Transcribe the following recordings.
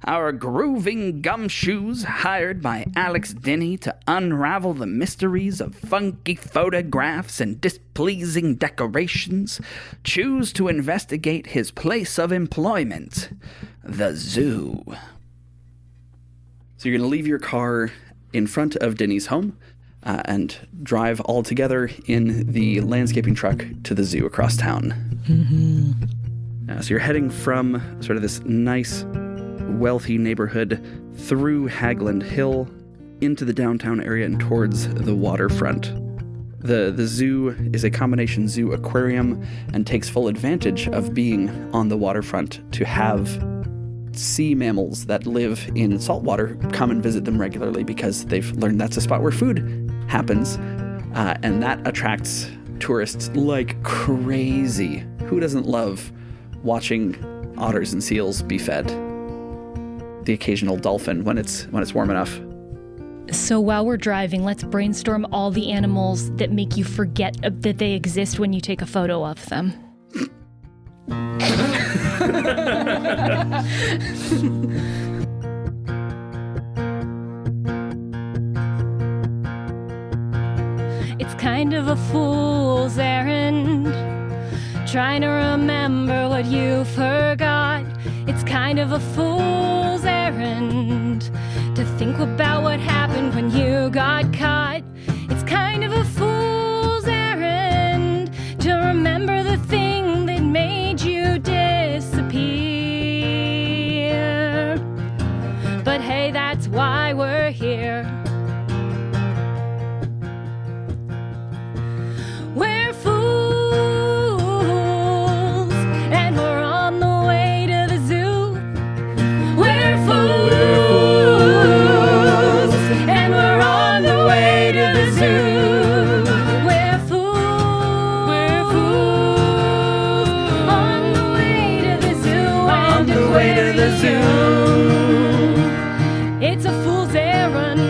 our Grooving Gumshoes, hired by Alex Dinny to unravel the mysteries of funky photographs and displeasing decorations, choose to investigate his place of employment, the zoo. So you're going to leave your car in front of Dinny's home and drive all together in the landscaping truck to the zoo across town. So you're heading from sort of this nice, wealthy neighborhood through Hagland Hill into the downtown area and towards the waterfront. The zoo is a combination zoo aquarium and takes full advantage of being on the waterfront to have sea mammals that live in saltwater come and visit them regularly because they've learned that's a spot where food happens, and that attracts tourists like crazy. Who doesn't love watching otters and seals be fed? The occasional dolphin when it's warm enough. So while we're driving, let's brainstorm all the animals that make you forget that they exist when you take a photo of them. It's kind of a fool's errand, trying to remember what you forgot. It's kind of a fool's errand to think about what happened when you got caught. It's kind of a fool's errand to remember the thing that made you disappear. But hey, that's why we're here. We're fools, and we're on the way to the zoo. We're fools, and we're on the way to the zoo. We're fools, on the way to the zoo. On the way to the zoo. It's a fool's errand.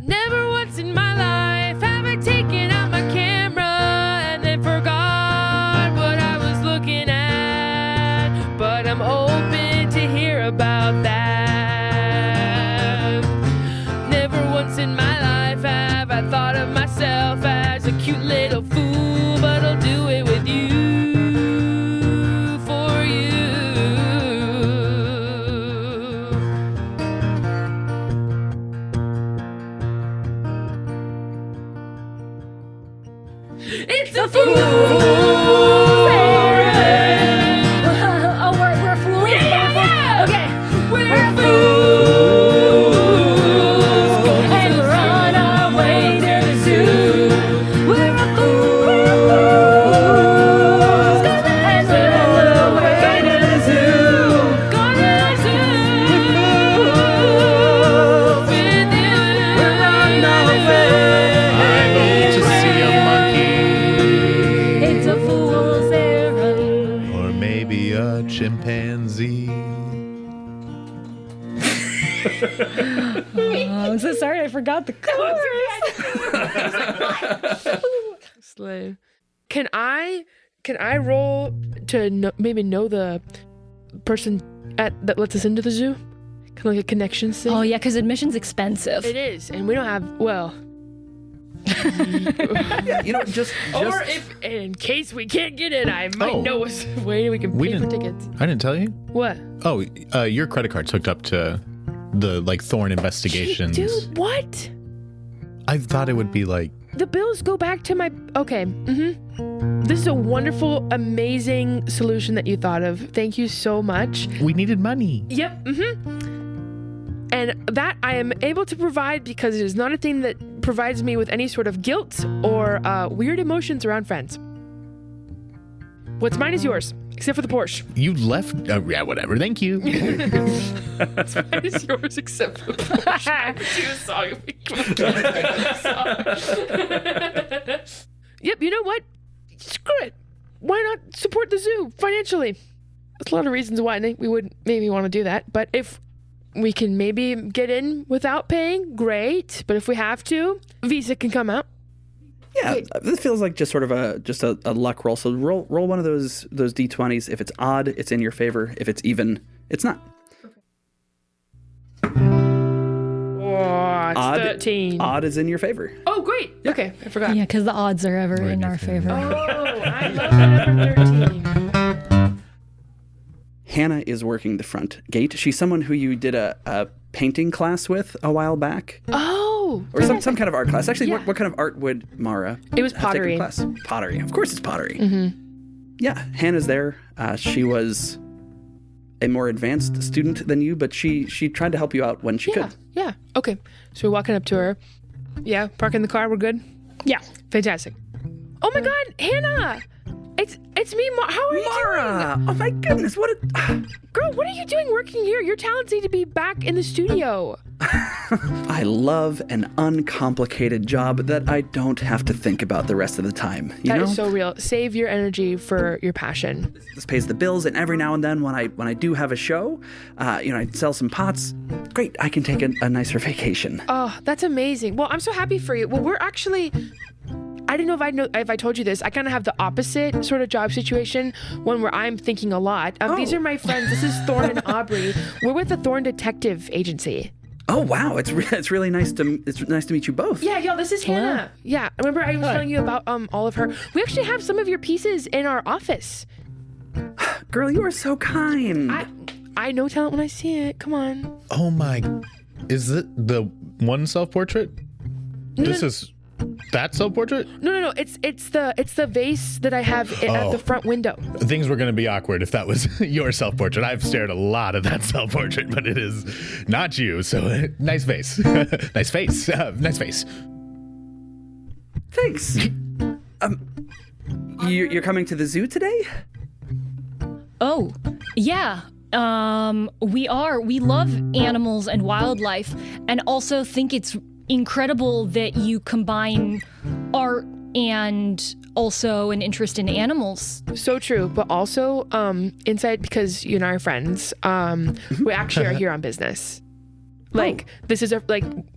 Never once in my life have I taken out my camera and then forgot what I was looking at. But I'm open to hear about that. Never once in my life have I thought of myself as a cute little fool, but I'll do it with you, for you. It's a fool's errand. Oh, we're fools? Yeah. Okay. We're fools, and we're on our way to the zoo. We're fools, and we're on the way to the zoo. Go to the zoo with you. We're on our way. I'm going to see a monkey. It's a fool's errand. Or maybe a chimpanzee. I'm so sorry, I forgot the chorus. Slay. Can I roll to maybe know the person that lets us into the zoo? Kind of like a connections thing. Oh yeah, because admission's expensive. It is, and we don't have Yeah, just Or if in case we can't get in, I might know a way we can pay for tickets. I didn't tell you. What? Oh, your credit card's hooked up to the Thorne investigations. Dude, what? I thought it would be like. The bills go back to my... Okay. This is a wonderful, amazing solution that you thought of. Thank you so much. We needed money. Yep. And that I am able to provide because it is not a thing that provides me with any sort of guilt or weird emotions around friends. What's mine is yours, except for the Porsche. You left. Yeah, whatever. Thank you. What's mine is yours, except for the Porsche. I would do a song. Yep, you know what? Screw it. Why not support the zoo financially? There's a lot of reasons why we would maybe want to do that, but if we can maybe get in without paying, great. But if we have to, Visa can come out. Yeah, Great. this feels like just sort of a luck roll. So roll one of those d20s. If it's odd, it's in your favor. If it's even, it's not. Oh, it's 13. Odd is in your favor. Oh, great. Okay, I forgot. Yeah, because the odds are ever in our favor. Oh, I love that number 13. Hannah is working the front gate. She's someone who you did a painting class with a while back. Oh. Or some kind of art class. Actually, Yeah. what kind of art would Mara It was have taken pottery. class? Pottery. Of course it's pottery. Yeah, Hannah's there. She was a more advanced student than you, but she tried to help you out when she Yeah, could. yeah. Okay, so we're walking up to her. Yeah, parking the car, we're good? Yeah. Fantastic. Oh my God, Hannah! It's me, how are you Mara! doing? Oh my goodness, what a... Girl, what are you doing working here? Your talents need to be back in the studio. I love an uncomplicated job that I don't have to think about the rest of the time. You That know? is so real. Save your energy for your passion. This pays the bills, and every now and then when I do have a show, I sell some pots. Great, I can take a nicer vacation. Oh, that's amazing. Well, I'm so happy for you. Well, we're actually... I didn't know if I told you this. I kind of have the opposite sort of job situation, one where I'm thinking a lot. These are my friends. This is Thorne and Aubrey. We're with the Thorne Detective Agency. Oh wow, it's really nice to meet you both. Yeah, y'all, this is Hannah. Yeah, remember I was telling you about all of her. We actually have some of your pieces in our office. Girl, you are so kind. I know talent when I see it. Come on. Oh my, is it the one self-portrait? This is that self-portrait? No. It's the vase that I have at the front window. Things were going to be awkward if that was your self-portrait. I've stared a lot at that self-portrait, but it is not you. So nice face. Nice face. Nice face. Thanks. You're coming to the zoo today? Oh, yeah. We are. We love animals and wildlife, and also think it's incredible that you combine art and also an interest in animals. So true, but also inside, because you and I are friends, we actually are here on business. Like, this is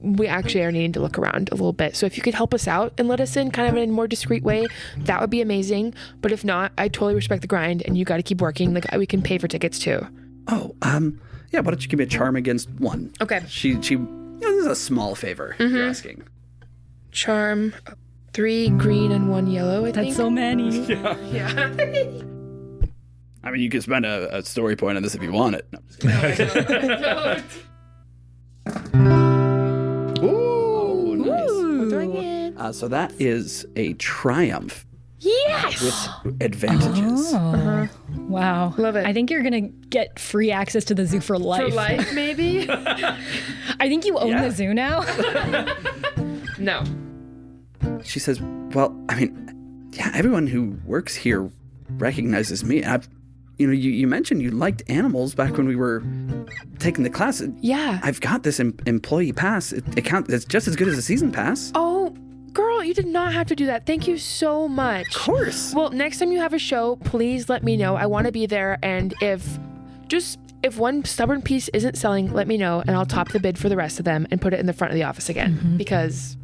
we actually are needing to look around a little bit. So if you could help us out and let us in kind of in a more discreet way, that would be amazing. But if not, I totally respect the grind and you got to keep working. Like, we can pay for tickets too. Oh, yeah, why don't you give me a charm against 1? Okay. This is a small favor you're asking. Charm, 3 green and 1 yellow, I think. That's so many. Yeah. I mean, you could spend a story point on this if you want it. No. Ooh. Nice. We're doing it. So that is a triumph Yes! with advantages. Oh, wow. Love it. I think you're going to get free access to the zoo for life. For life, maybe? I think you own Yeah. the zoo now. No. She says, well, I mean, yeah, everyone who works here recognizes me. You mentioned you liked animals back when we were taking the class. Yeah. I've got this employee pass. It counts. It's just as good as a season pass. Oh, girl, you did not have to do that. Thank you so much. Of course. Well, next time you have a show, please let me know. I want to be there. And if one stubborn piece isn't selling, let me know and I'll top the bid for the rest of them and put it in the front of the office again because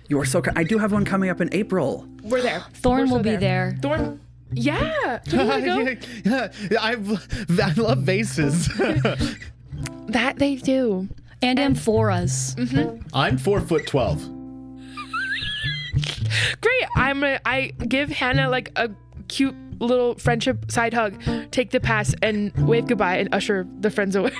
You are so kind. I do have one coming up in April. we're there. Thorne We're so will be there. Thorne, yeah. Do you want to go? I love vases. That they do. And amphoras. I'm 4'12". Great. I give Hannah like a cute little friendship side hug, take the pass and wave goodbye and usher the friends away.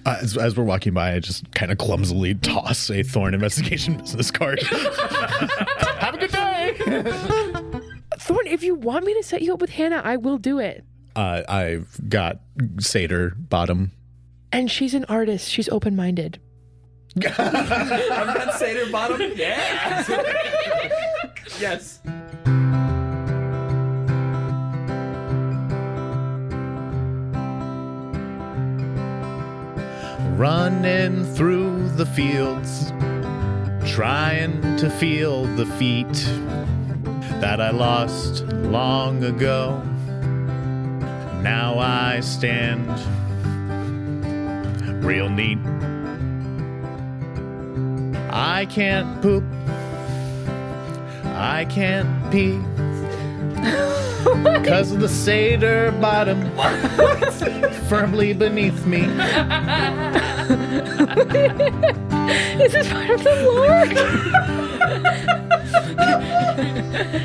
As we're walking by, I just kind of clumsily toss a Thorne investigation business card. Have a good day. Thorne, if you want me to set you up with Hannah, I will do it. I've got Satyr bottom. And she's an artist. She's open-minded. I've got Satyr bottom. Yeah. Yes. Running through the fields, trying to feel the feet that I lost long ago. Now I stand real neat. I can't poop, I can't pee. Because of the satyr bottom firmly beneath me. Is this part of the lore?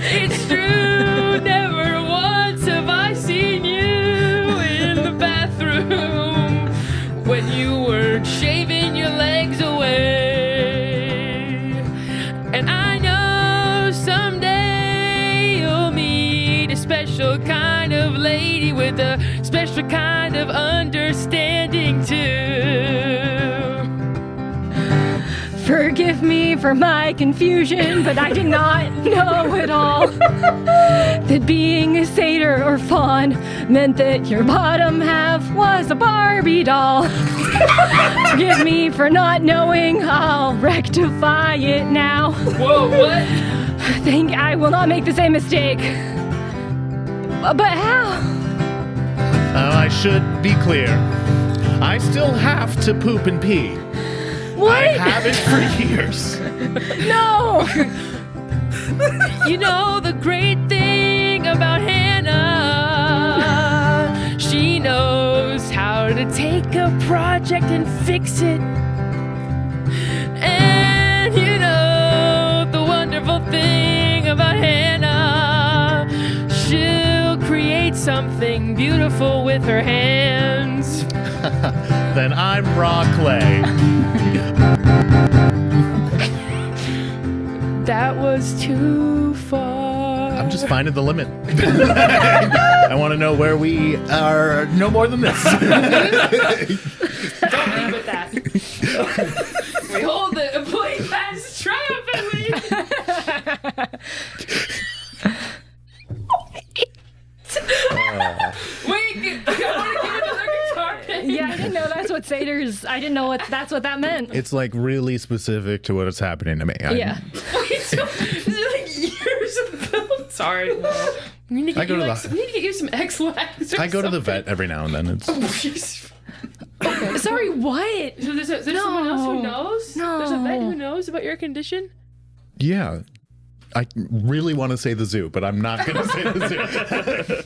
It's true, never once have I seen you in the bathroom when you were shaving your legs away. And I know someday you'll meet a special kind of lady with a special kind of understanding too. Forgive me for my confusion, but I did not know at all that being a satyr or faun meant that your bottom half was a Barbie doll. Forgive me for not knowing, I'll rectify it now. Whoa, what? I think I will not make the same mistake. But how? I should be clear. I still have to poop and pee. What? I haven't for years. No! You know the great thing about Hannah, she knows how to take a project and fix it. And you know the wonderful thing about Hannah, she'll create something beautiful with her hands. Then I'm raw clay. That was too far. I'm just finding the limit. I want to know where we are no more than this. Don't leave with that. We hold the employee pass triumphantly. Wait, I want to get another guitar pick. Yeah, I didn't know that's what satyrs, I didn't know that's what that meant. It's like really specific to what is happening to me. Yeah. Wait, so is it like years of build? Sorry. We need to get you some X-Lax. I go to the vet every now and then. It's Sorry, what? So there's someone else who knows? No. There's a vet who knows about your condition? yeah. I really want to say the zoo, but I'm not going to say the zoo.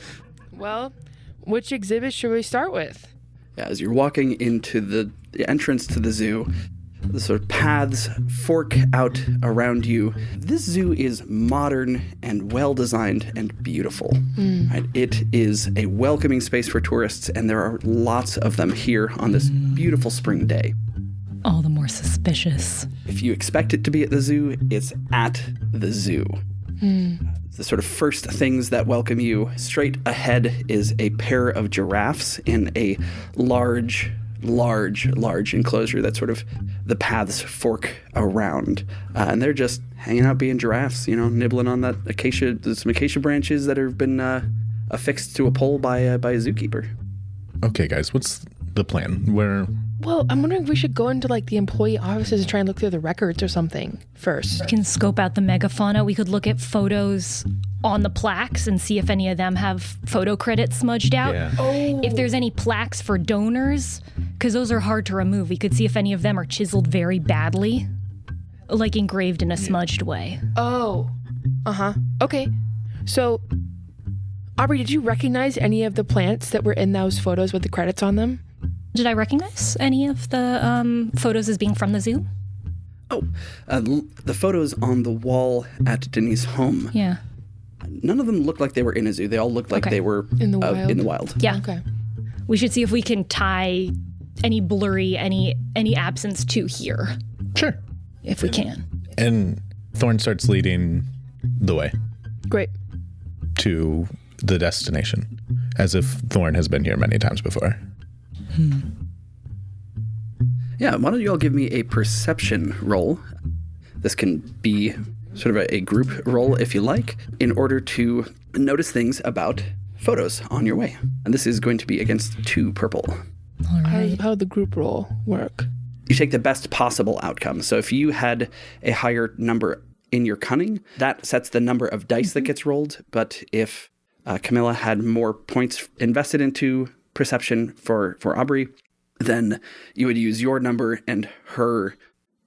Well, which exhibit should we start with? Yeah, as you're walking into the entrance to the zoo, the sort of paths fork out around you. This zoo is modern and well-designed and beautiful. Right? It is a welcoming space for tourists, and there are lots of them here on this beautiful spring day. All the more suspicious. If you expect it to be at the zoo, it's at the zoo. The sort of first things that welcome you straight ahead is a pair of giraffes in a large enclosure that sort of the paths fork around. And they're just hanging out being giraffes, nibbling on some acacia branches that have been affixed to a pole by a zookeeper. Okay, guys, what's the plan? Well, I'm wondering if we should go into like the employee offices and try and look through the records or something first. We can scope out the megafauna. We could look at photos on the plaques and see if any of them have photo credits smudged out. Yeah. If there's any plaques for donors, because those are hard to remove. We could see if any of them are chiseled very badly, like engraved in a smudged way. Oh. Uh-huh. Okay. So, Aubrey, did you recognize any of the plants that were in those photos with the credits on them? Did I recognize any of the photos as being from the zoo? Oh, the photos on the wall at Denny's home. Yeah. None of them looked like they were in a zoo. They all looked like Okay. they were In the wild? In the wild. Yeah. Okay. We should see if we can tie any blurry, any absence to here, Sure. if we can. And Thorne starts leading the way Great. to the destination, as if Thorne has been here many times before. Yeah, why don't you all give me a perception roll? This can be sort of a group roll if you like, in order to notice things about photos on your way. And this is going to be against 2 purple. All right. How would the group roll work? You take the best possible outcome. So if you had a higher number in your cunning, that sets the number of dice that gets rolled. But if Camilla had more points invested into perception for Aubrey, then you would use your number and her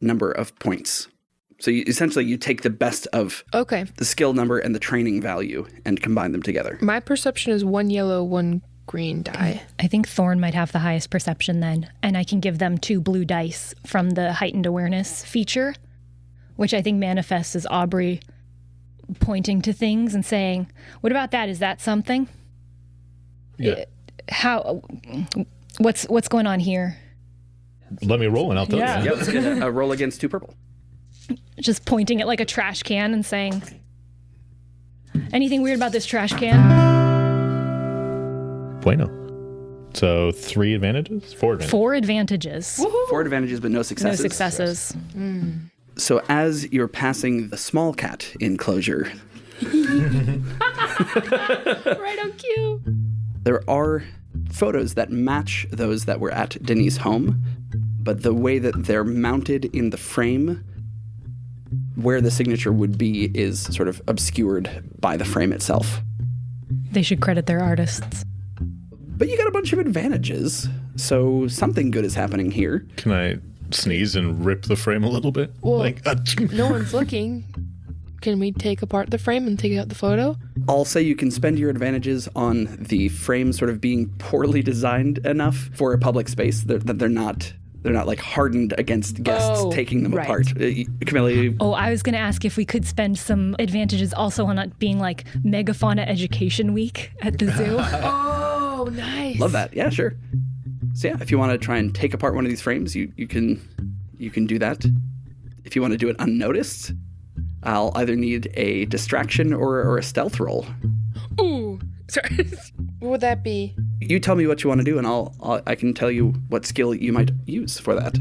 number of points. So essentially you take the best of Okay. the skill number and the training value and combine them together. My perception is 1 yellow, 1 green die. I think Thorne might have the highest perception then, and I can give them 2 blue dice from the heightened awareness feature, which I think manifests as Aubrey pointing to things and saying, "What about that? Is that something? Yeah. What's going on here?" Let me roll and I'll tell Yeah. you. Yeah, let's get a roll against 2 purple. Just pointing at like a trash can and saying, "Anything weird about this trash can?" Bueno. So 3 advantages? 4 advantages. 4 advantages. 4 advantages, but no successes. No successes. So as you're passing the small cat enclosure, Right on cue. there are photos that match those that were at Denny's home, but the way that they're mounted in the frame, where the signature would be, is sort of obscured by the frame itself. They should credit their artists. But you got a bunch of advantages, so something good is happening here. Can I sneeze and rip the frame a little bit? Well, no one's looking. Can we take apart the frame and take out the photo? I'll say you can spend your advantages on the frame sort of being poorly designed enough for a public space that they're not like hardened against guests taking them right. apart. Camilla, Oh, I was going to ask if we could spend some advantages also on it being like Megafauna Education Week at the zoo. Oh, nice. love that. Yeah, sure. So yeah, if you want to try and take apart one of these frames, you can do that. If you want to do it unnoticed, I'll either need a distraction or a stealth roll. Ooh. Sorry. What would that be? You tell me what you want to do, and I can tell you what skill you might use for that.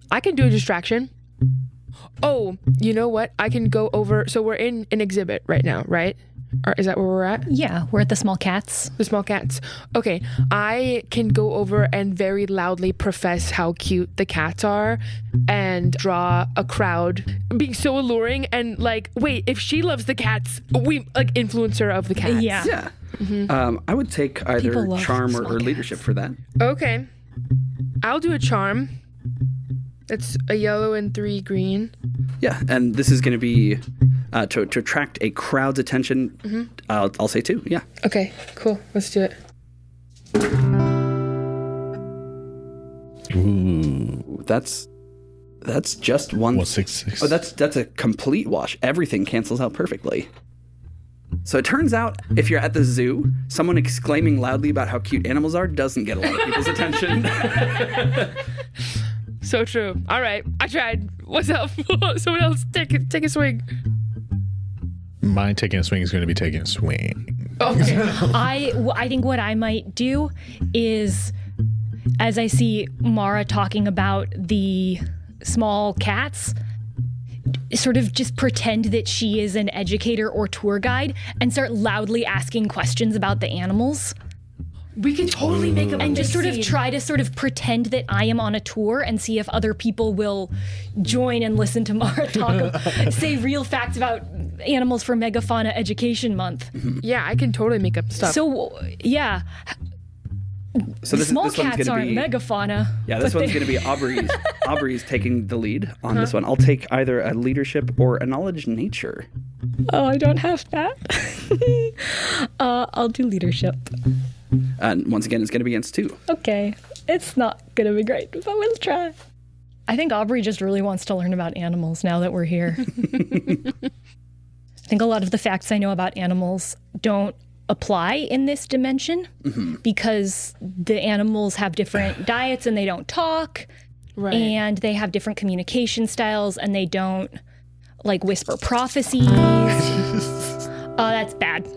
I can do a distraction. Oh, you know what? I can go over. So we're in an exhibit right now, right? Or is that where we're at? Yeah, we're at the small cats. The small cats. Okay, I can go over and very loudly profess how cute the cats are and draw a crowd being so alluring and like, wait, if she loves the cats, we like influencer of the cats. Yeah. Yeah. I would take People either love charm small or leadership for that. Okay. I'll do a charm. It's a yellow and 3 green. Yeah, and this is going to be to attract a crowd's attention. I'll say 2. Yeah. Okay, cool. Let's do it. Ooh. That's just one. 166. Oh, that's a complete wash. Everything cancels out perfectly. So it turns out, if you're at the zoo, someone exclaiming loudly about how cute animals are doesn't get a lot of people's attention. So true. All right, I tried. What's up? Someone else take a swing. Mine taking a swing is going to be taking a swing. Okay. I think what I might do is, as I see Mara talking about the small cats, sort of just pretend that she is an educator or tour guide and start loudly asking questions about the animals. We can totally make them And just sort of try to sort of pretend that I am on a tour and see if other people will join and listen to Mara talk, say real facts about animals for Megafauna Education Month. Yeah, I can totally make up stuff. So, yeah, So the small this one's cats gonna aren't be, Megafauna. Yeah, this but one's they- going to be Aubrey's. Aubrey's taking the lead on this one. I'll take either a leadership or a knowledge nature. Oh, I don't have that. I'll do leadership. And once again, it's going to be against 2. Okay. It's not going to be great, but we'll try. I think Aubrey just really wants to learn about animals now that we're here. I think a lot of the facts I know about animals don't apply in this dimension because the animals have different diets and they don't talk. right. And they have different communication styles and they don't like whisper prophecies. Oh, that's bad.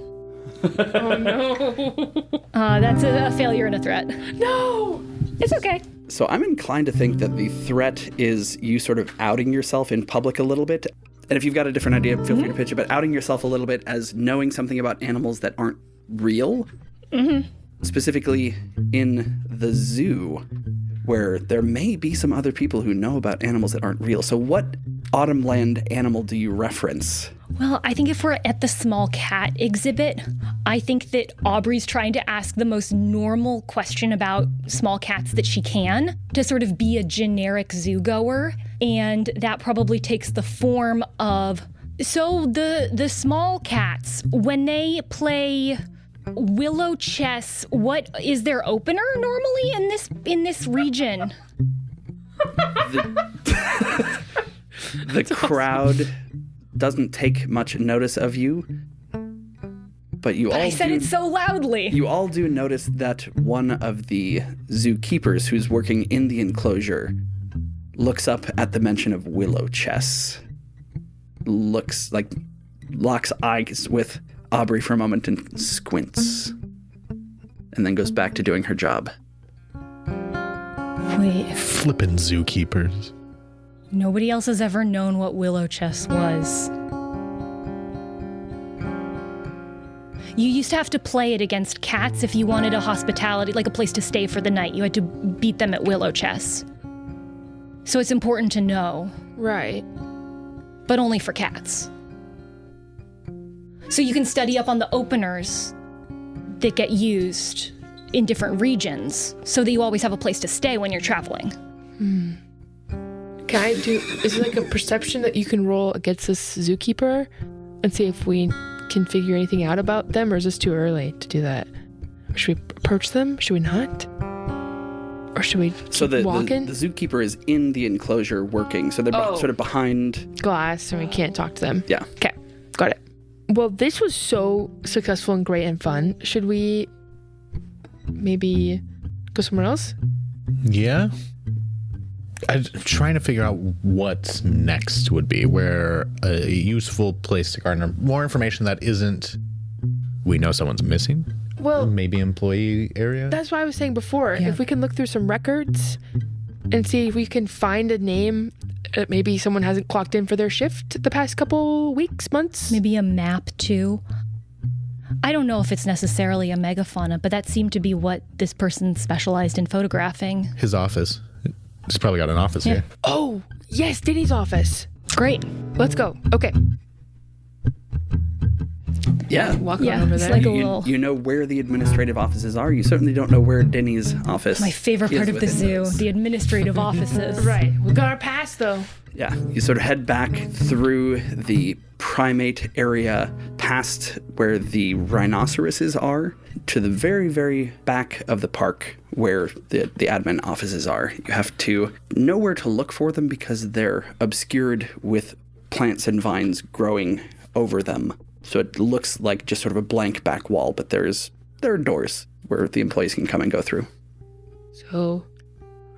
Oh no. That's a failure and a threat. No. It's okay. So I'm inclined to think that the threat is you sort of outing yourself in public a little bit. And if you've got a different idea, feel free to pitch it, but outing yourself a little bit as knowing something about animals that aren't real. Specifically in the zoo, where there may be some other people who know about animals that aren't real. So what Autumnland animal do you reference? Well, I think if we're at the small cat exhibit, I think that Aubrey's trying to ask the most normal question about small cats that she can to sort of be a generic zoo goer and that probably takes the form of... So the small cats, when they play willow chess, what is their opener normally in this region? The crowd doesn't take much notice of you, but I said it so loudly. You all do notice that one of the zookeepers who's working in the enclosure looks up at the mention of willow chess. Locks eyes with Aubrey for a moment and squints. And then goes back to doing her job. Wait. Flippin' zookeepers. Nobody else has ever known what willow chess was. You used to have to play it against cats if you wanted a hospitality, like a place to stay for the night. You had to beat them at willow chess. So it's important to know. Right. But only for cats. So you can study up on the openers that get used in different regions so that you always have a place to stay when you're traveling. Is it like a perception that you can roll against this zookeeper and see if we can figure anything out about them, or is this too early to do that? Should we approach them? Should we not? Or should we keep walking? The zookeeper is in the enclosure working, so they're sort of behind glass, and we can't talk to them. Yeah. Okay, got it. Well, this was so successful and great and fun. Should we maybe go somewhere else? Yeah. I'm trying to figure out what next would be, where a useful place to garner more information that isn't, we know someone's missing. Well, maybe employee area. That's what I was saying before. Yeah. If we can look through some records and see if we can find a name, maybe someone hasn't clocked in for their shift the past couple weeks, months. Maybe a map too. I don't know if it's necessarily a megafauna, but that seemed to be what this person specialized in photographing. His office. He's probably got an office here. Oh, yes, Dinny's office. Great. Let's go. Okay. Yeah. Walk on over it's there. like a little... You know where the administrative offices are. You certainly don't know where Dinny's office My favorite is part of the within zoo, those. the administrative offices. Right. We got our pass, though. Yeah. You sort of head back through the primate area past where the rhinoceroses are to the very, very back of the park where the admin offices are. You have to know where to look for them because they're obscured with plants and vines growing over them. So it looks like just sort of a blank back wall, but there are doors where the employees can come and go through. So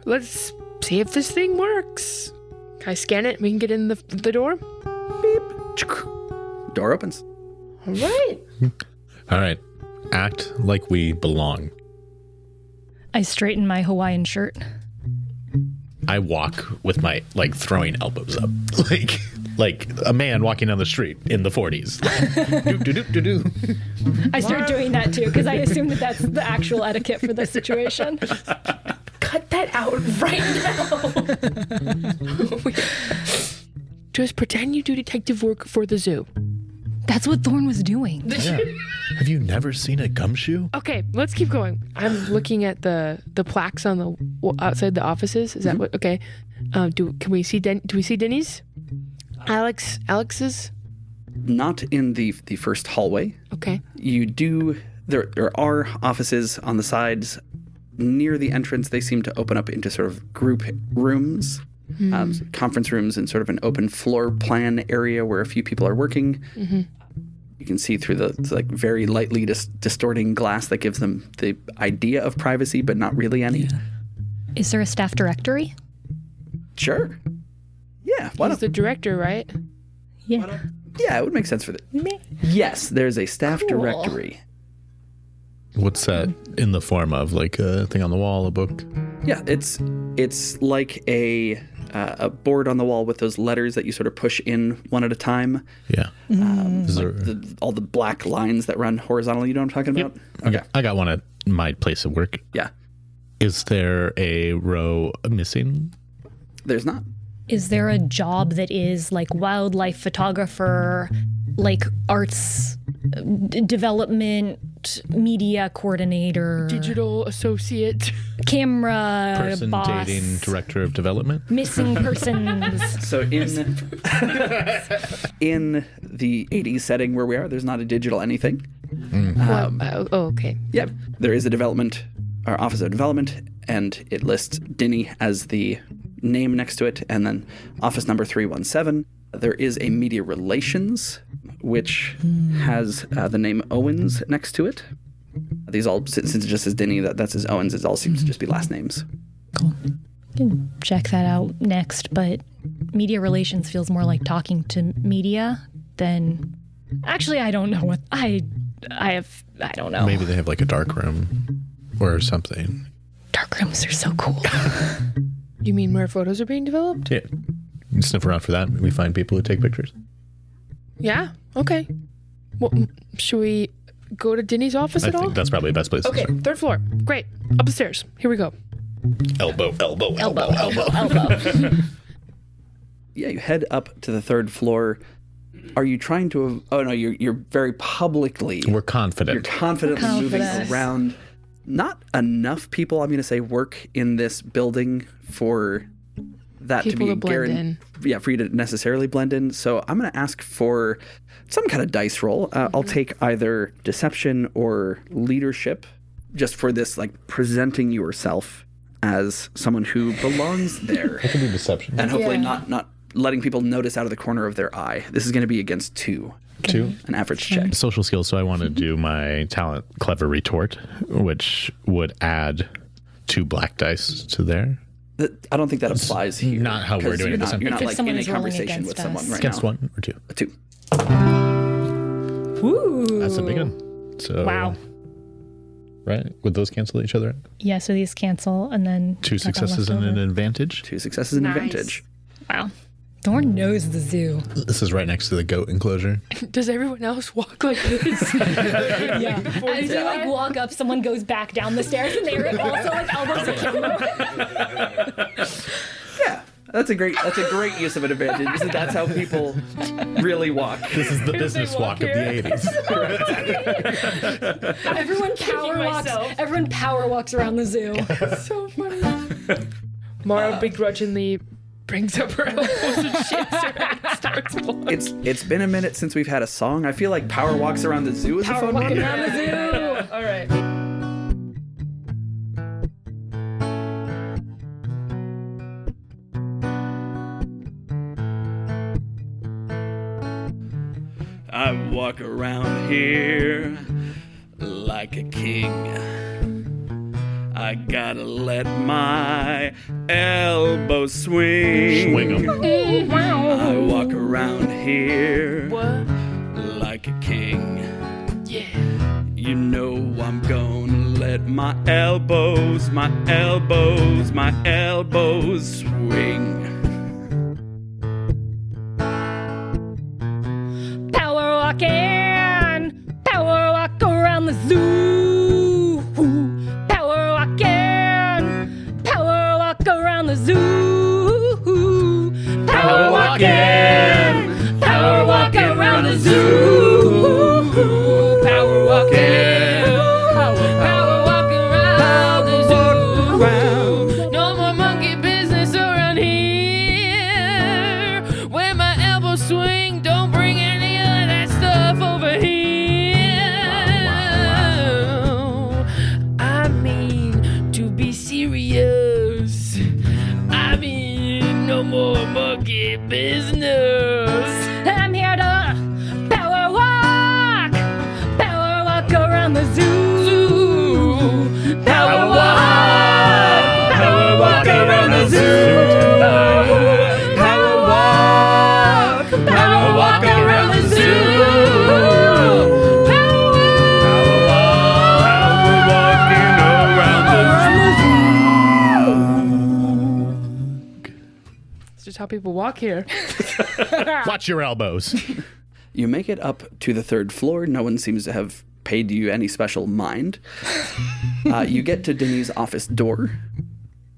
let's see if this thing works. Can I scan it? We can get in the door? Beep. Door opens. All right. All right. Act like we belong. I straighten my Hawaiian shirt. I walk with my, throwing elbows up. Like a man walking down the street in the 40s. Do. I start doing that too, because I assume that that's the actual etiquette for this situation. Cut that out right now. Just pretend you do detective work for the zoo. That's what Thorne was doing. Yeah. Have you never seen a gumshoe? Okay, let's keep going. I'm looking at the plaques on the outside the offices. Is that what? Okay. Do we see Denny's? Alex's? Not in the first hallway. Okay. You do. There are offices on the sides near the entrance. They seem to open up into sort of group rooms, conference rooms, and sort of an open floor plan area where a few people are working. Mm-hmm. You can see through the very lightly distorting glass that gives them the idea of privacy, but not really any. Yeah. Is there a staff directory? Sure. Yeah. Why He's not? the director, right? Yeah. Yeah, it would make sense for that. Yes, there's a staff directory. What's that in the form of? Like a thing on the wall, a book? Yeah, it's like a board on the wall with those letters that you sort of push in one at a time. Yeah. All the black lines that run horizontally. You know what I'm talking about? Okay. I got one at my place of work. Yeah. Is there a row missing? There's not. Is there a job that is like wildlife photographer, like arts development, media coordinator, Digital associate. camera Person boss, dating director of development. missing persons? So in the 80s setting where we are, there's not a digital anything. Okay. Yep. There is a development, or Office of Development, and it lists Dinny as the name next to it, and then office number 317. There is a media relations, which has the name Owens next to it. These all, since it just says Dinny, that's his Owens, it all seems to just be last names. Cool. You can check that out next, but media relations feels more like talking to media than... Actually, I don't know what... I don't know. Maybe they have like a dark room or something. Dark rooms are so cool. You mean where photos are being developed? Yeah. We sniff around for that. We find people who take pictures. Yeah. Okay. Well, should we go to Dinny's office I at all? think that's probably the best place Okay, to start. 3rd floor. Great. Up the stairs. Here we go. Elbow. Yeah, you head up to the 3rd floor. Are you trying to... Oh, no, you're very publicly... We're confident. You're confidently moving around. Not enough people, I'm going to say, work in this building for that People to to be blend in. Yeah, for you to necessarily blend in. So I'm going to ask for some kind of dice roll. I'll take either deception or leadership, just for this, like, presenting yourself as someone who belongs there. That could be deception. And hopefully not letting people notice out of the corner of their eye. This is going to be against 2. 2. An average check. Social skills. So I want to do my talent clever retort, which would add 2 black dice to there. I don't think that applies here. Not how we're 'cause doing it. You're not If like someone in a is rolling conversation with against someone us. right Against now. 1 or 2. A 2. Ooh. That's a big one. So Wow. Right? Would those cancel each other out? Yeah, so these cancel, and then... 2 got that successes and left an over. advantage. 2 successes and Nice. advantage. Wow. Thorne knows the zoo. This is right next to the goat enclosure. Does everyone else walk like this? Yeah. As you like walk up, someone goes back down the stairs, and they're also like elbows akimbo. Yeah, that's a great use of an advantage. That's how people really walk. This is the business walk of the 80s. Everyone power walks around the zoo. So funny. Mara begrudgingly brings up her elbows and shakes her head and starts walking. It's been a minute since we've had a song. I feel like Power Walks Around the Zoo is a fun one. Around the zoo. All right. I walk around here like a king. I gotta let my elbows swing. Swing 'em. I walk around here What? like a king. Yeah. You know I'm gonna let my elbows swing. Power walk around the zoo. Power walk around the zoo. Power walk around the zoo. Power walk around the zoo. No more monkey business around here. Where my elbows swing, don't bring any of that stuff over here. I mean, to be serious. I mean, no more monkey business. I'm here to power walk around the zoo. Power walk around the zoo. Power walk around the zoo. It's just how people walk here. Watch your elbows. You make it up to the 3rd floor. No one seems to have paid you any special mind. You get to Dinny's office door.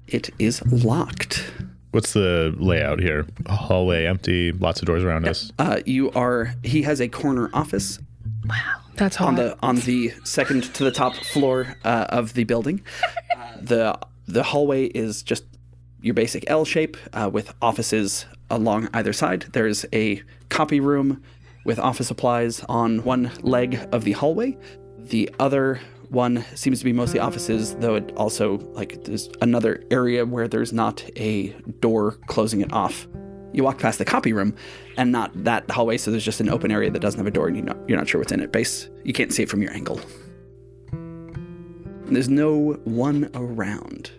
It is locked. What's the layout here? A hallway, empty, lots of doors around us. He has a corner office. Wow. That's hot. On the second to the top floor of the building. The hallway is just your basic L shape with offices along either side. There's a copy room with office supplies on one leg of the hallway. The other one seems to be mostly offices, though it also, there's another area where there's not a door closing it off. You walk past the copy room and not that hallway, so there's just an open area that doesn't have a door and you're not sure what's in it. You can't see it from your angle. And there's no one around.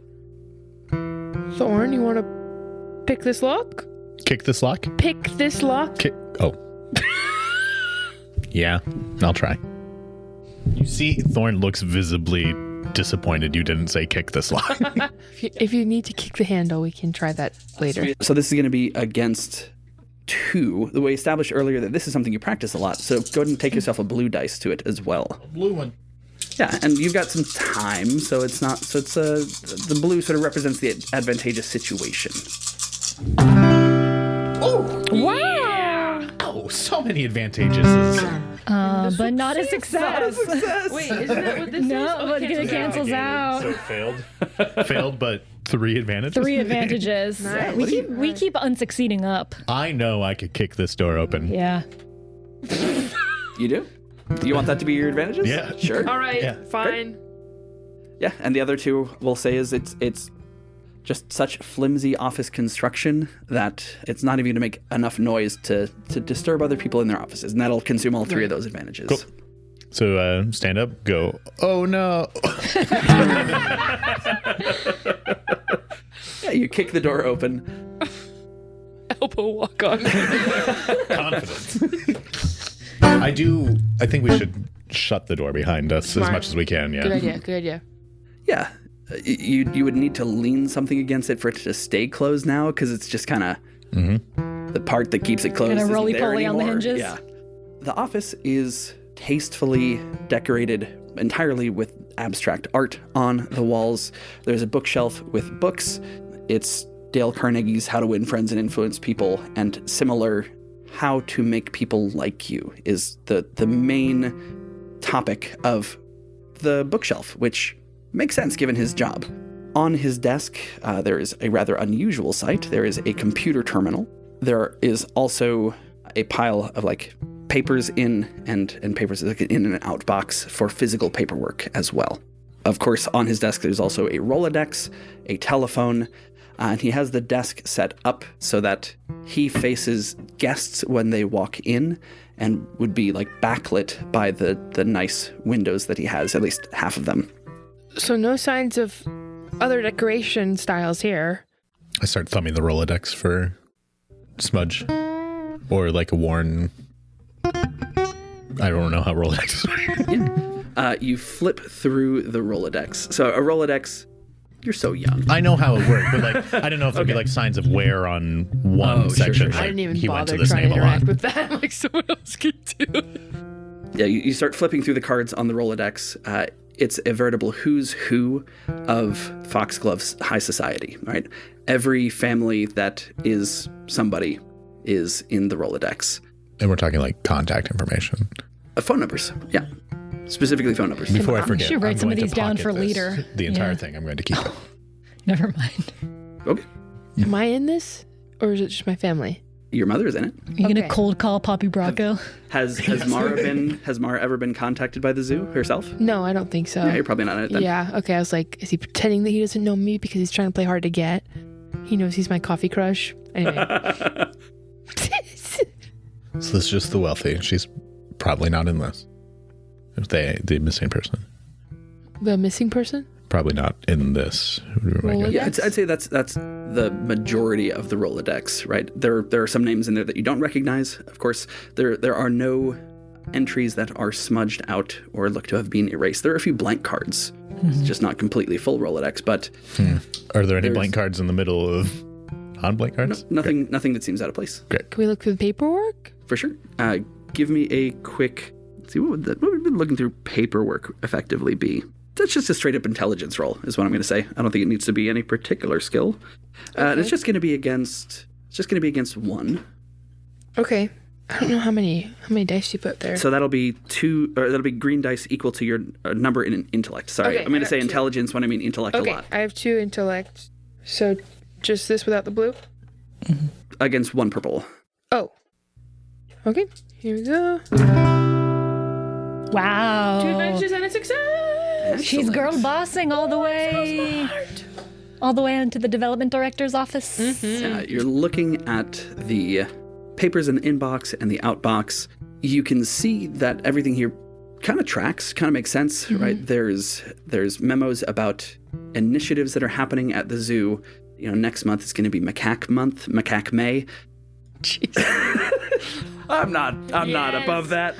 Thorne, you want to pick this lock? Kick this lock? Pick this lock? Oh. Yeah, I'll try. You see, Thorne looks visibly disappointed you didn't say kick this lock. If you need to kick the handle, we can try that later. So this is going to be against 2. We established earlier that this is something you practice a lot, so go ahead and take yourself a blue dice to it as well. Blue one. Yeah, and you've got some time, so it's not. So it's the blue sort of represents the advantageous situation. Oh, Wow! oh, so many advantages. But not a success. Wait, isn't that what this is? No, but it cancels out. So failed. Failed, but 3 advantages. 3 advantages. Nice. We keep unsucceeding up. I know I could kick this door open. Yeah. You do? Do you want that to be your advantages? Yeah. Sure. All right, Yeah. fine. Yeah, and the other 2 we'll say is it's just such flimsy office construction that it's not even going to make enough noise to disturb other people in their offices, and that'll consume all 3 of those advantages. Cool. So stand up, go, oh no. Yeah, you kick the door open. Elbow walk on. Confidence. I think we should shut the door behind us as much as we can, yeah. Good idea. Yeah, you would need to lean something against it for it to stay closed now, because it's just kind of the part that keeps it closed. Kinda isn't there roly-poly on the anymore. hinges. Yeah. The office is tastefully decorated entirely with abstract art on the walls. There's a bookshelf with books. It's Dale Carnegie's How to Win Friends and Influence People, and similar How to Make People Like You is the main topic of the bookshelf, which makes sense given his job. On his desk, there is a rather unusual sight. There is a computer terminal. There is also a pile of papers in and papers in and out box for physical paperwork as well. Of course, on his desk, there's also a Rolodex, a telephone, and he has the desk set up so that he faces guests when they walk in and would be backlit by the nice windows that he has, at least half of them. So no signs of other decoration styles here. I start thumbing the Rolodex for smudge or a worn. I don't know how Rolodex work. You flip through the Rolodex. So a Rolodex, you're so young. I know how it worked, but I don't know if there'd be signs of wear on one section. Sure. I didn't even he went to bother this trying to name a lot. interact with that like someone else could do. Yeah, you start flipping through the cards on the Rolodex. It's a veritable who's who of Foxglove's high society, right? Every family that is somebody is in the Rolodex. And we're talking contact information. Phone numbers, yeah. Specifically phone numbers. Before I forget, should write I'm some of going these to down pocket for this. later. The entire Yeah. thing I'm going to keep it. Never mind. Okay. Am I in this? Or is it just my family? Your mother is in it. Are you Okay. gonna cold call Poppy Bracco? Has Mara ever been contacted by the zoo herself? No, I don't think so. Yeah, you're probably not in it then. Yeah, okay. I was like, is he pretending that he doesn't know me because he's trying to play hard to get? He knows he's my coffee crush. Anyway. So this is just the wealthy. She's probably not in this. If the missing person. The missing person? Probably not in this. Rolodex? Yeah, I'd say that's the majority of the Rolodex, right? There are some names in there that you don't recognize. Of course, there are no entries that are smudged out or look to have been erased. There are a few blank cards. It's just not completely full Rolodex, but Are there any blank cards in the middle of non-blank cards? nothing that seems out of place. Great. Can we look through the paperwork? For sure. Give me a quick. Let's see, what would looking through paperwork effectively be? that's just a straight up intelligence roll, is what I'm going to say. I don't think it needs to be any particular skill. Okay. It's just going to be against. It's just going to be against 1. Okay. I don't know how many dice you put there. So that'll be 2. Or that'll be green dice equal to your number in intellect. Sorry, Okay, I'm going I to say got 2. intelligence when I mean intellect a Okay, lot. I have 2 intellect. So just this without the blue? Against 1 purple. Oh. Okay, here we go. Wow. 2 advantages and a success! She's girl bossing all the way. All the way into the development director's office. You're looking at the papers in the inbox and the outbox. You can see that everything here kind of tracks, kind of makes sense, right? There's memos about initiatives that are happening at the zoo. Next month is going to be Macaque Month, Macaque May. Jeez. I'm not above that.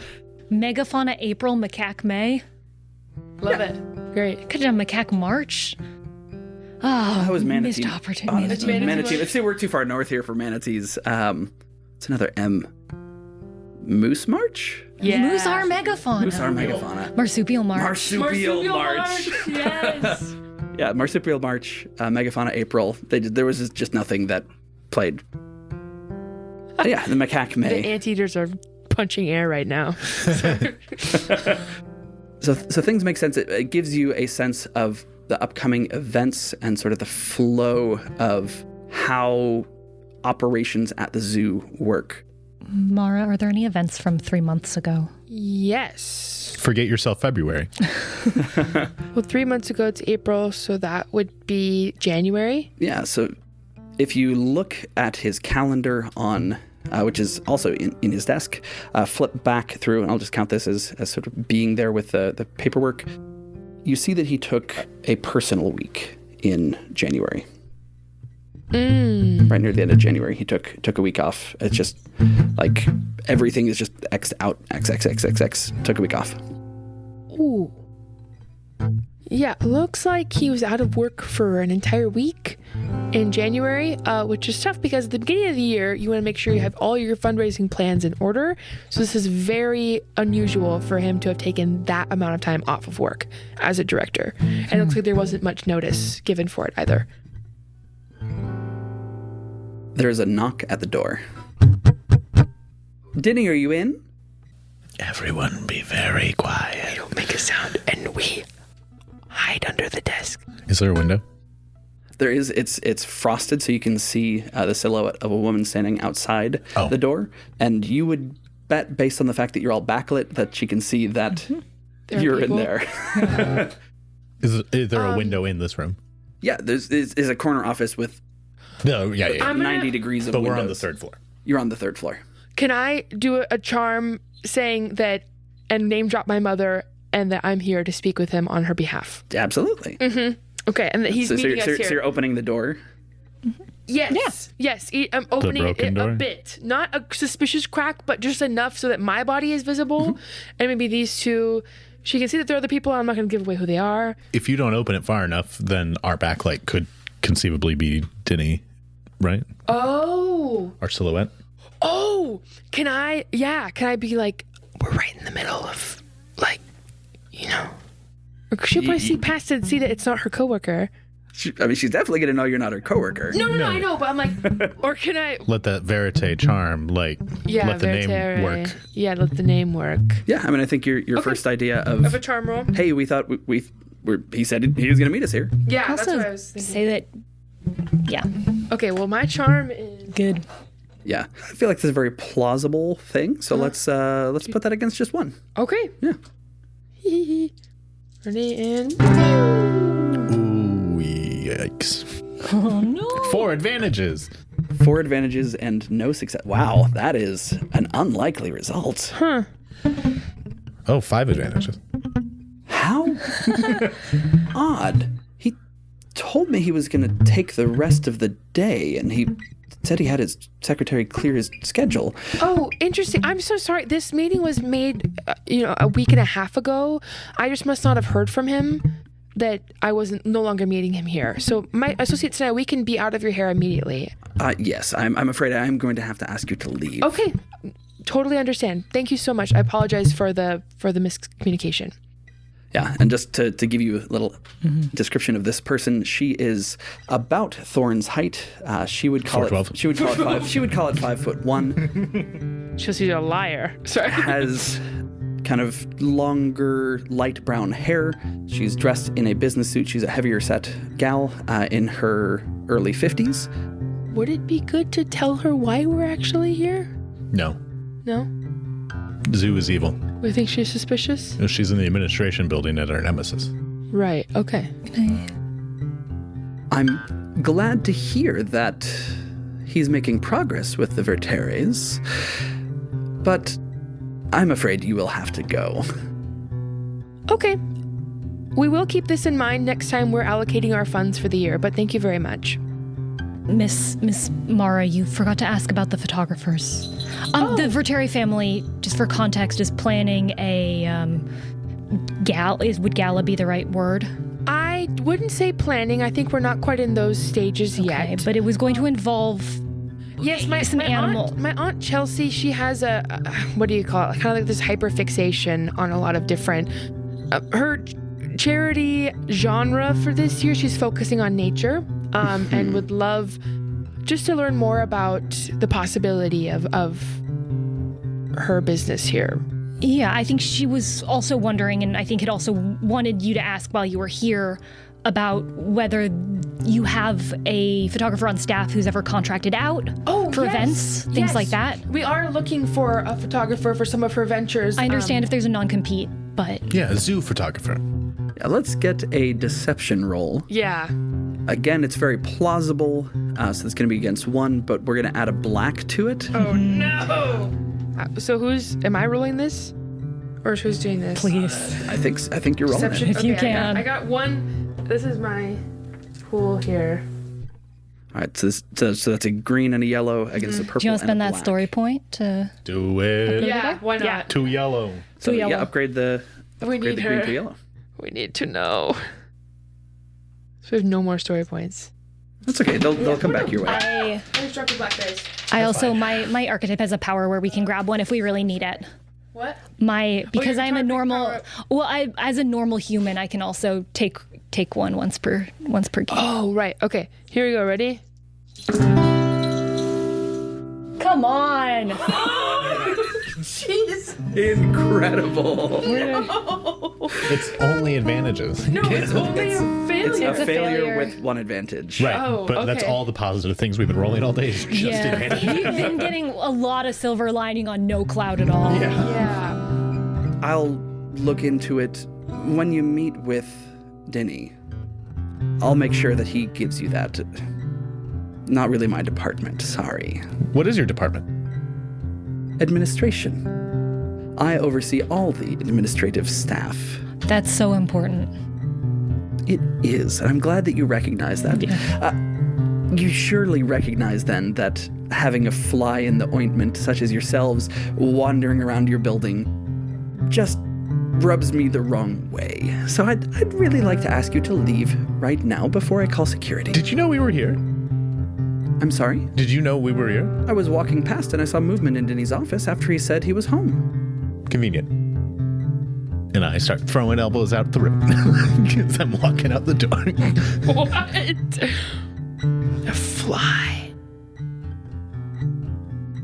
Megafauna April, Macaque May. Love it. Great. Could have done Macaque March. Oh, That was manatee. missed opportunity. Oh, manatee. Let's see, we're too far north here for manatees. It's another M. Moose March? Yeah. Moose are megafauna. Moose are megafauna. Marsupial March. Marsupial March. Yes. Yeah, Marsupial March, Megafauna April. There was just nothing that played. Yeah, the Macaque May. The anteaters are punching air right now. So things make sense. It gives you a sense of the upcoming events and sort of the flow of how operations at the zoo work. Mara, are there any events from 3 months ago? Yes. Forget yourself, February. Well, 3 months ago it's April, so that would be January. Yeah, so if you look at his calendar on, which is also in his desk, flip back through, and I'll just count this as sort of being there with the paperwork, you see that he took a personal week in January. Right near the end of January, he took a week off. It's just like everything is just X'd out. X. Took a week off. Ooh. Yeah, looks like he was out of work for an entire week in January, which is tough because at the beginning of the year, you want to make sure you have all your fundraising plans in order. So this is very unusual for him to have taken that amount of time off of work as a director. And it looks like there wasn't much notice given for it either. There's a knock at the door. Dinny, are you in? Everyone be very quiet. Don't make a sound, and we hide under the desk. Is there a window? There is. It's frosted, so you can see the silhouette of a woman standing outside the door. And you would bet, based on the fact that you're all backlit, that she can see that you're in there. Is there a window in this room? Yeah, there's a corner office with No, yeah. 90 degrees of But windows. we're on the 3rd floor. You're on the 3rd floor. Can I do a charm saying that and name drop my mother and that I'm here to speak with him on her behalf? Absolutely. Okay, and that he's meeting us here. So you're opening the door. Yes. Yes. I'm opening broken it door? a bit. Not a suspicious crack, but just enough so that my body is visible. And maybe these two, she can see that there are other people. I'm not going to give away who they are. If you don't open it far enough, then our backlight could conceivably be Dinny, right? Oh. Our silhouette. Oh. Can I be like, we're right in the middle of, like, or she'll probably see past it and see that it's not her coworker. She's definitely going to know you're not her coworker. No, I know, but I'm like, or can I? Let that Verite charm, let the Vertere. name work. Yeah, let the name work. Yeah, I think your first idea of a charm roll. Hey, we thought he said he was going to meet us here. Yeah, that's Also, what I was thinking. say that. Yeah, Okay, well, my charm is good. Yeah, I feel like this is a very plausible thing. So let's put that against just one. okay. Yeah. Ready and Ooh, yikes. Oh no. 4 advantages. 4 advantages and no success. Wow, that is an unlikely result. Oh, 5 advantages. How odd. He told me he was going to take the rest of the day, and he said he had his secretary clear his schedule. Oh, interesting. I'm so sorry. This meeting was made, a week and a half ago. I just must not have heard from him that I wasn't no longer meeting him here. So my associates and I, we can be out of your hair immediately. Yes, I'm afraid I'm going to have to ask you to leave. Okay, totally understand. Thank you so much. I apologize for the miscommunication. Yeah, and just to give you a little description of this person, she is about Thorne's height. She would call 4'12". it. She would call it 5. She would call it 5'1". She's a liar. Sorry. Has kind of longer light brown hair. She's dressed in a business suit. She's a heavier set gal in her early 50s. Would it be good to tell her why we're actually here? No. No? Zoo is evil. We think she's suspicious? She's in the administration building at our nemesis. Right, okay. I'm glad to hear that he's making progress with the Verteres, but I'm afraid you will have to go. Okay. We will keep this in mind next time we're allocating our funds for the year, but thank you very much. Miss Mara, you forgot to ask about the photographers. The Vertere family, just for context, is planning a would gala be the right word? I wouldn't say planning. I think we're not quite in those stages yet. But it was going to involve some animal. My aunt Chelsea, she has a what do you call it? Kind of like this hyperfixation on a lot of different. Her charity genre for this year, she's focusing on nature, and would love just to learn more about the possibility of her business here. Yeah, I think she was also wondering, and I think had also wanted you to ask while you were here about whether you have a photographer on staff who's ever contracted out for events, things like that. We are looking for a photographer for some of her ventures. I understand if there's a non-compete, but... Yeah, a zoo photographer. Yeah, let's get a deception roll. Yeah. Again, it's very plausible, so it's going to be against 1, but we're going to add a black to it. Oh, no! So am I rolling this? Or who's doing this? Please. I think you're rolling Deception. it. If you can. I got 1. This is my pool here. All right, so that's a green and a yellow against a purple. Do you want to spend and a that black. story point to... Do it. Yeah, why not? Yeah. Too yellow. So yellow. yeah, upgrade the We need the her. green to yellow. We need to know. So we have no more story points. That's okay. They'll come back your way. I struck with black dice. I also, my archetype has a power where we can grab one if we really need it. What? Because your I'm a target normal, power- as a normal human, I can also take one once per game. Oh, right. Okay. Here we go. Ready? Come on! Jeez. Incredible. It's only advantages. No, it's only a It's failure. a failure failure. with 1 advantage. Right, Oh, but that's okay. all the positive things we've been rolling all day. Is just advantage. You've been getting a lot of silver lining on no cloud at all. Yeah. I'll look into it when you meet with Dinny. I'll make sure that he gives you that. Not really my department, sorry. What is your department? Administration. I oversee all the administrative staff. That's so important. It is, and I'm glad that you recognize that. You surely recognize then that having a fly in the ointment, such as yourselves, wandering around your building, just rubs me the wrong way. So I'd really like to ask you to leave right now before I call security. Did you know we were here? I'm sorry? Did you know we were here? I was walking past and I saw movement in Dinny's office after he said he was home. Convenient. And I start throwing elbows out the room because I'm walking out the door. What? A fly.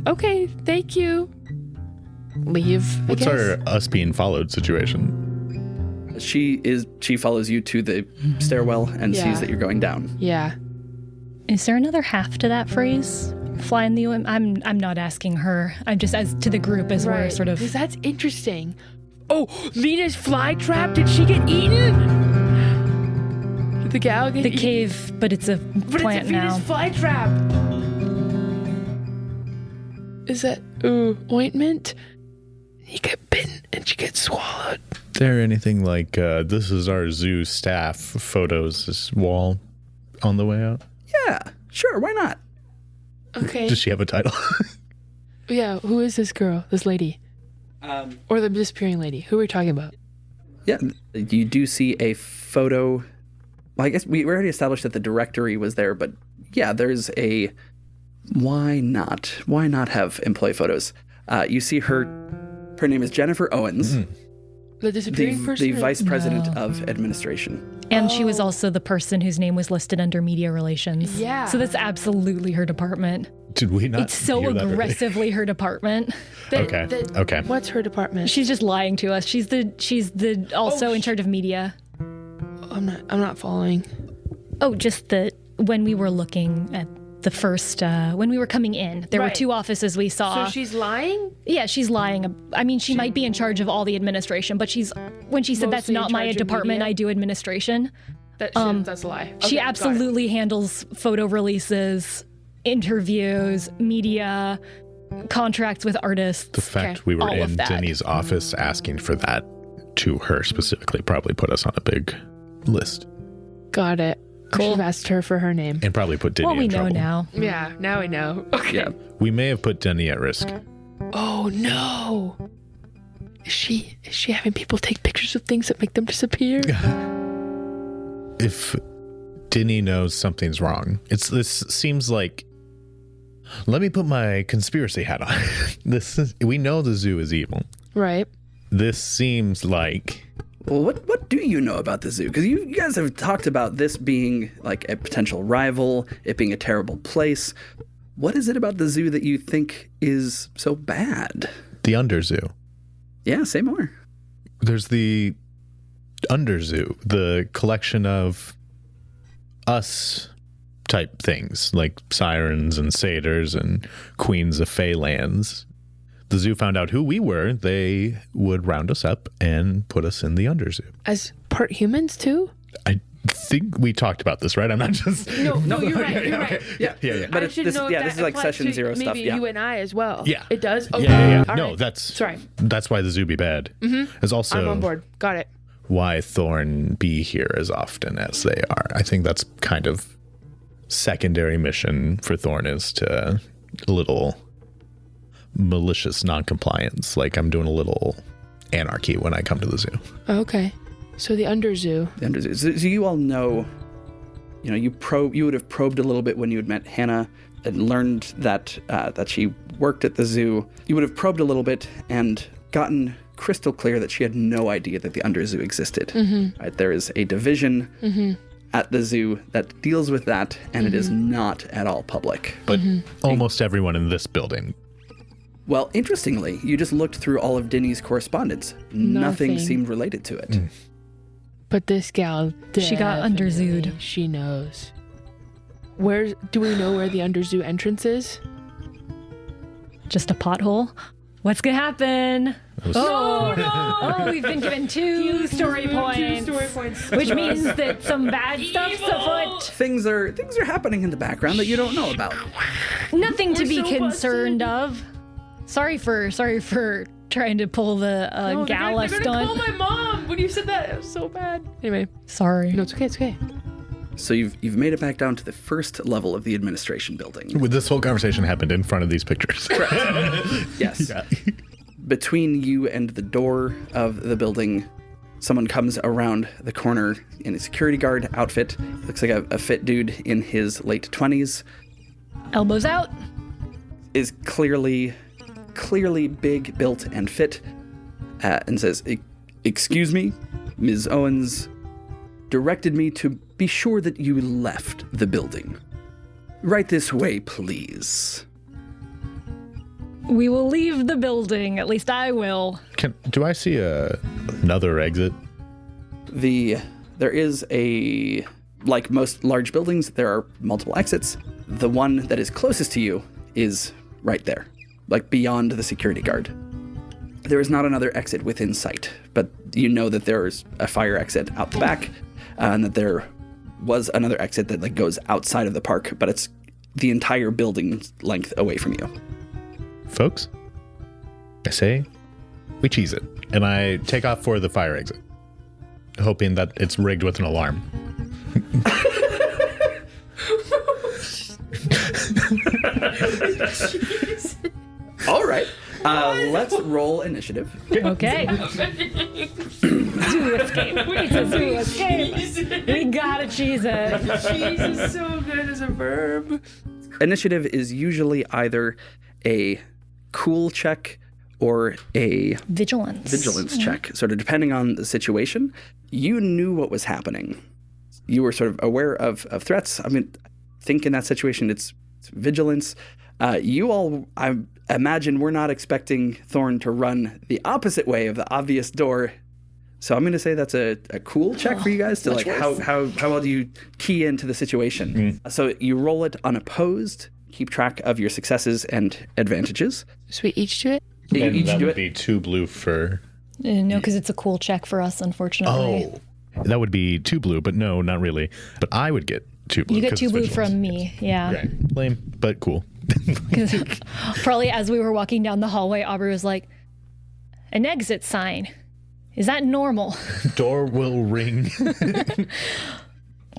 Okay, thank you. Leave. I What's guess. our us being followed situation? She follows you to the stairwell and sees that you're going down. Yeah. Is there another half to that phrase? Fly in the ointment? I'm not asking her. I'm just as to the group as we're sort of. Because that's interesting. Oh, Lena's fly trap. Did she get eaten? Did the gal get The eaten? cave, but it's a But plant it's a now. Venus fly trap. Is that ointment? You get bitten and she gets swallowed. Is there anything like this is our zoo staff photos, this wall on the way out? Yeah, sure, why not? Okay. Does she have a title? Yeah, who is this girl? This lady? Or the disappearing lady? Who are we talking about? Yeah, you do see a photo. Well, I guess we already established that the directory was there, but yeah, there's a... Why not? Why not have employee photos? You see her name is Jennifer Owens. The disappearing person? The vice president of administration. And she was also the person whose name was listed under media relations. Yeah. So that's absolutely her department. Did we not? It's so hear that earlier? aggressively her department. Okay. What's her department? She's just lying to us. She's the also in charge of media. I'm not following. Oh, just when we were looking at the first, when we were coming in, there were Right. 2 offices we saw. So she's lying? Yeah, she's lying. I mean, she might be in charge of all the administration, but when she said that's Mostly in not my charge of department, media? I do administration. That's a lie. She Okay, got it. absolutely handles photo releases, interviews, media, contracts with artists. The fact Okay. we were All of in that. Denny's office asking for that to her specifically probably put us on a big list. Got it. I should have asked her for her name. And probably put Denny Well, we in know trouble. now. Yeah, now we know. Okay. Yeah. We may have put Denny at risk. Oh no. Is she having people take pictures of things that make them disappear? If Denny knows something's wrong, this seems like. Let me put my conspiracy hat on. We know the zoo is evil. Right. This seems like. Well, what do you know about the zoo? Because you guys have talked about this being like a potential rival, it being a terrible place. What is it about the zoo that you think is so bad? The Underzoo. Yeah, say more. There's the Underzoo, the collection of us type things like sirens and satyrs and queens of Feylands. The zoo found out who we were, they would round us up and put us in the Underzoo. As part humans too? I think we talked about this, right? I'm not just. No, you're right. You're right. Yeah. But I it's, should this, know if yeah, that this is like applies session to 0 stuff. Maybe Yeah. you and I as well. Yeah. It does? Okay. Yeah. All No, right. that's Sorry. That's why the zoo be bad. Is also I'm on board. Got it. why Thorne be here as often as they are. I think that's kind of secondary mission for Thorne is to a little malicious non-compliance. Like I'm doing a little anarchy when I come to the zoo. Okay. So the Underzoo. The Underzoo. So you all know, you would have probed a little bit when you had met Hannah and learned that she worked at the zoo. You would have probed a little bit and gotten crystal clear that she had no idea that the Underzoo existed. Right? There is a division at the zoo that deals with that, and it is not at all public. But almost everyone in this building. Well, interestingly, you just looked through all of Dinny's correspondence. Nothing Nothing. seemed related to it. But this gal, She got definitely, Underzooed. She knows. Do we know where the Underzoo entrance is? Just a pothole. What's gonna happen? No! Oh, we've been given 2 story points. Which means that some bad stuff's afoot. Things are happening in the background that you don't know about. Nothing to We're be so concerned of. Sorry for trying to pull the No, gala they're gonna call stunt. my mom when you said that. It was so bad. Anyway, Sorry. no, it's okay. It's okay. So you've made it back down to the first level of the administration building. This whole conversation happened in front of these pictures. Yes. Yeah. Between you and the door of the building, someone comes around the corner in a security guard outfit. Looks like a fit dude in his late 20s. Elbows out. Is clearly big, built, and fit, and says, "Excuse me, Ms. Owens directed me to be sure that you left the building. Right this way, please." We will leave the building. At least I will. Do I see another exit? There is like most large buildings, there are multiple exits. The one that is closest to you is right there, like beyond the security guard. There is not another exit within sight, but you know that there is a fire exit out the back, and that there was another exit that like goes outside of the park, but it's the entire building's length away from you. Folks, I say we cheese it, and I take off for the fire exit, hoping that it's rigged with an alarm. All right, let's roll initiative. Okay. Zoo escape. It's a zoo escape. We gotta cheese it. Cheese is so good as a verb. Initiative is usually either a cool check or a Vigilance check, sort of depending on the situation. You knew what was happening. You were sort of aware of threats. I mean, I think in that situation it's vigilance. You all, I imagine, we're not expecting Thorne to run the opposite way of the obvious door. So I'm going to say that's a cool check for you guys to like how well do you key into the situation. So you roll it unopposed, keep track of your successes and advantages. So we each do it? You And each that do would it. be 2 blue for... No, because it's a cool check for us, unfortunately. Oh, that would be 2 blue, but no, not really. But I would get 2 blue. You get 'cause 2 it's blue vigilance. from me, yeah. Right. Lame, but cool. 'Cause probably as we were walking down the hallway, Aubrey was like, an exit sign. Is that normal? Door will ring.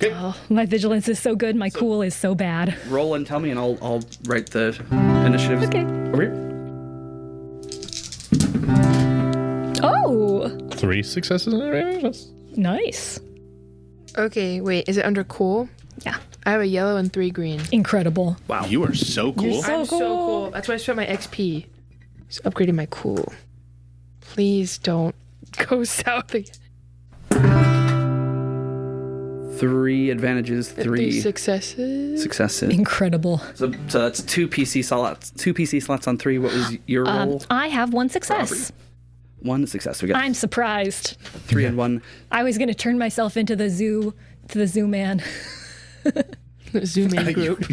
Oh, my vigilance is so good. My cool is so bad. Roll and tell me, and I'll write the initiatives Okay. over here. Oh, 3 successes in a row. nice. Okay, wait, is it under cool? Yeah, I have a yellow and 3 green. incredible. Wow, you are so cool. so I'm so cool. That's why I spent my XP. Just upgrading my cool. Please don't go south again. 3 advantages, 3 successes. successes. Incredible. So that's 2 PC slots. 2 PC slots on 3. What was your roll? I have 1 success. 1 success. We got I'm surprised. 3 and 1. I was going to turn myself into the zoo man. Zoom in group.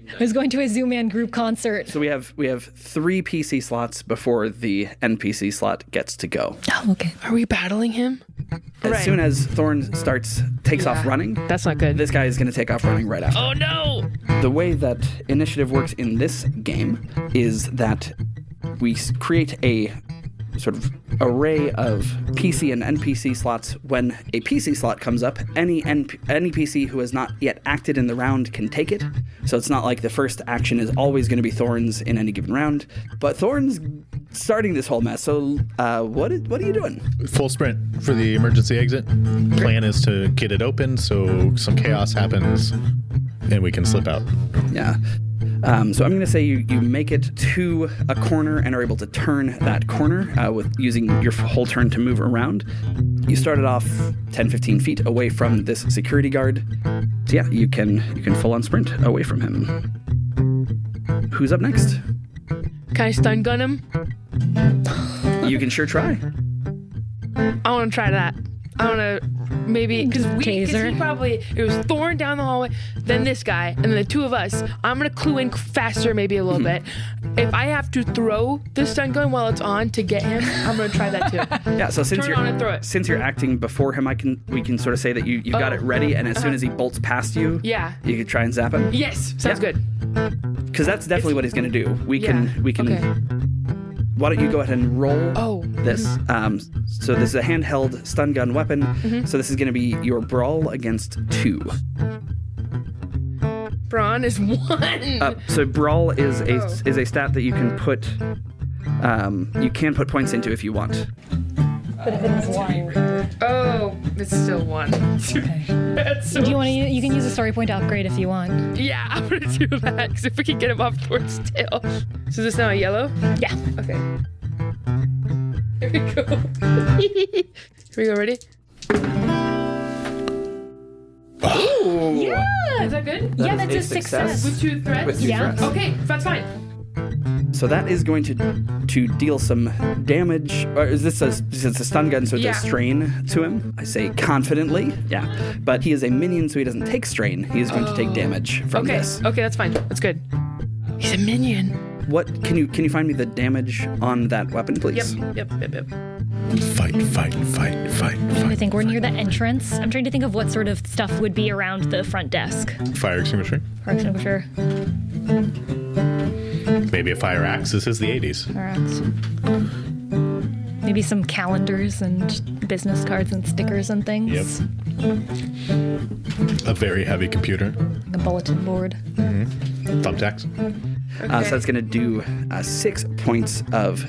I was going to a zoo man group concert. So we have 3 PC slots before the NPC slot gets to go. Oh, okay. Are we battling him? As soon as Thorne takes off running, That's not good. this guy is going to take off running right after. Oh no! The way that initiative works in this game is that we create a sort of array of PC and NPC slots. When a PC slot comes up, any PC who has not yet acted in the round can take it. So it's not like the first action is always going to be Thorne's in any given round. But Thorne's starting this whole mess. So what are you doing? Full sprint for the emergency exit. Plan is to get it open so some chaos happens and we can slip out. Yeah. So I'm going to say you make it to a corner and are able to turn that corner with using your whole turn to move around. You started off 10-15 feet away from this security guard. So yeah, you can full on sprint away from him. Who's up next? Can I stun gun him? You can sure try. I want to try that. I want to maybe because Taser. it was Thorne down the hallway, then this guy, and then the 2 of us. I'm gonna clue in faster, maybe a little bit. If I have to throw the stun gun while it's on to get him, I'm gonna try that too. Yeah. So since Turn it on and throw it. since you're acting before him, we can sort of say that you got it ready, and as soon as he bolts past you, Yeah. you can try and zap him. Yes, sounds Yeah. good. Because that's definitely what he's going to do. We can. Okay. Why don't you go ahead and roll Oh. this? So this is a handheld stun gun weapon. So this is going to be your brawl against 2. Brawn is 1. So brawl is a stat that you can put. You can put points into if you want. But if it is 1. Oh, it's still 1. Okay. That's so Do you want to? You can use a story point to upgrade if you want. Yeah, I'm gonna do that because if we can get him off towards tail. So is this now a yellow? Yeah. Okay. Here we go. Here we go. Ready? Ooh. Yeah. Is that good? Yeah, That that's is a a success. success. With 2 threats? With 2 Yeah. threats. Okay, that's fine. So that is going to deal some damage. Or is this it's a stun gun, so it's Yeah. a strain to him? I say confidently. Yeah. But he is a minion, so he doesn't take strain. He is going to take damage from Okay. this. Okay, that's fine. That's good. He's a minion. What can you find me the damage on that weapon, please? Yep. Fight. I think we're near the entrance. I'm trying to think of what sort of stuff would be around the front desk. Fire extinguisher. Fire extinguisher. Maybe a fire axe. This is the 80s. Alright. Maybe some calendars and business cards and stickers and things. Yep. A very heavy computer. Like a bulletin board. Thumbtacks. So that's going to do 6 points of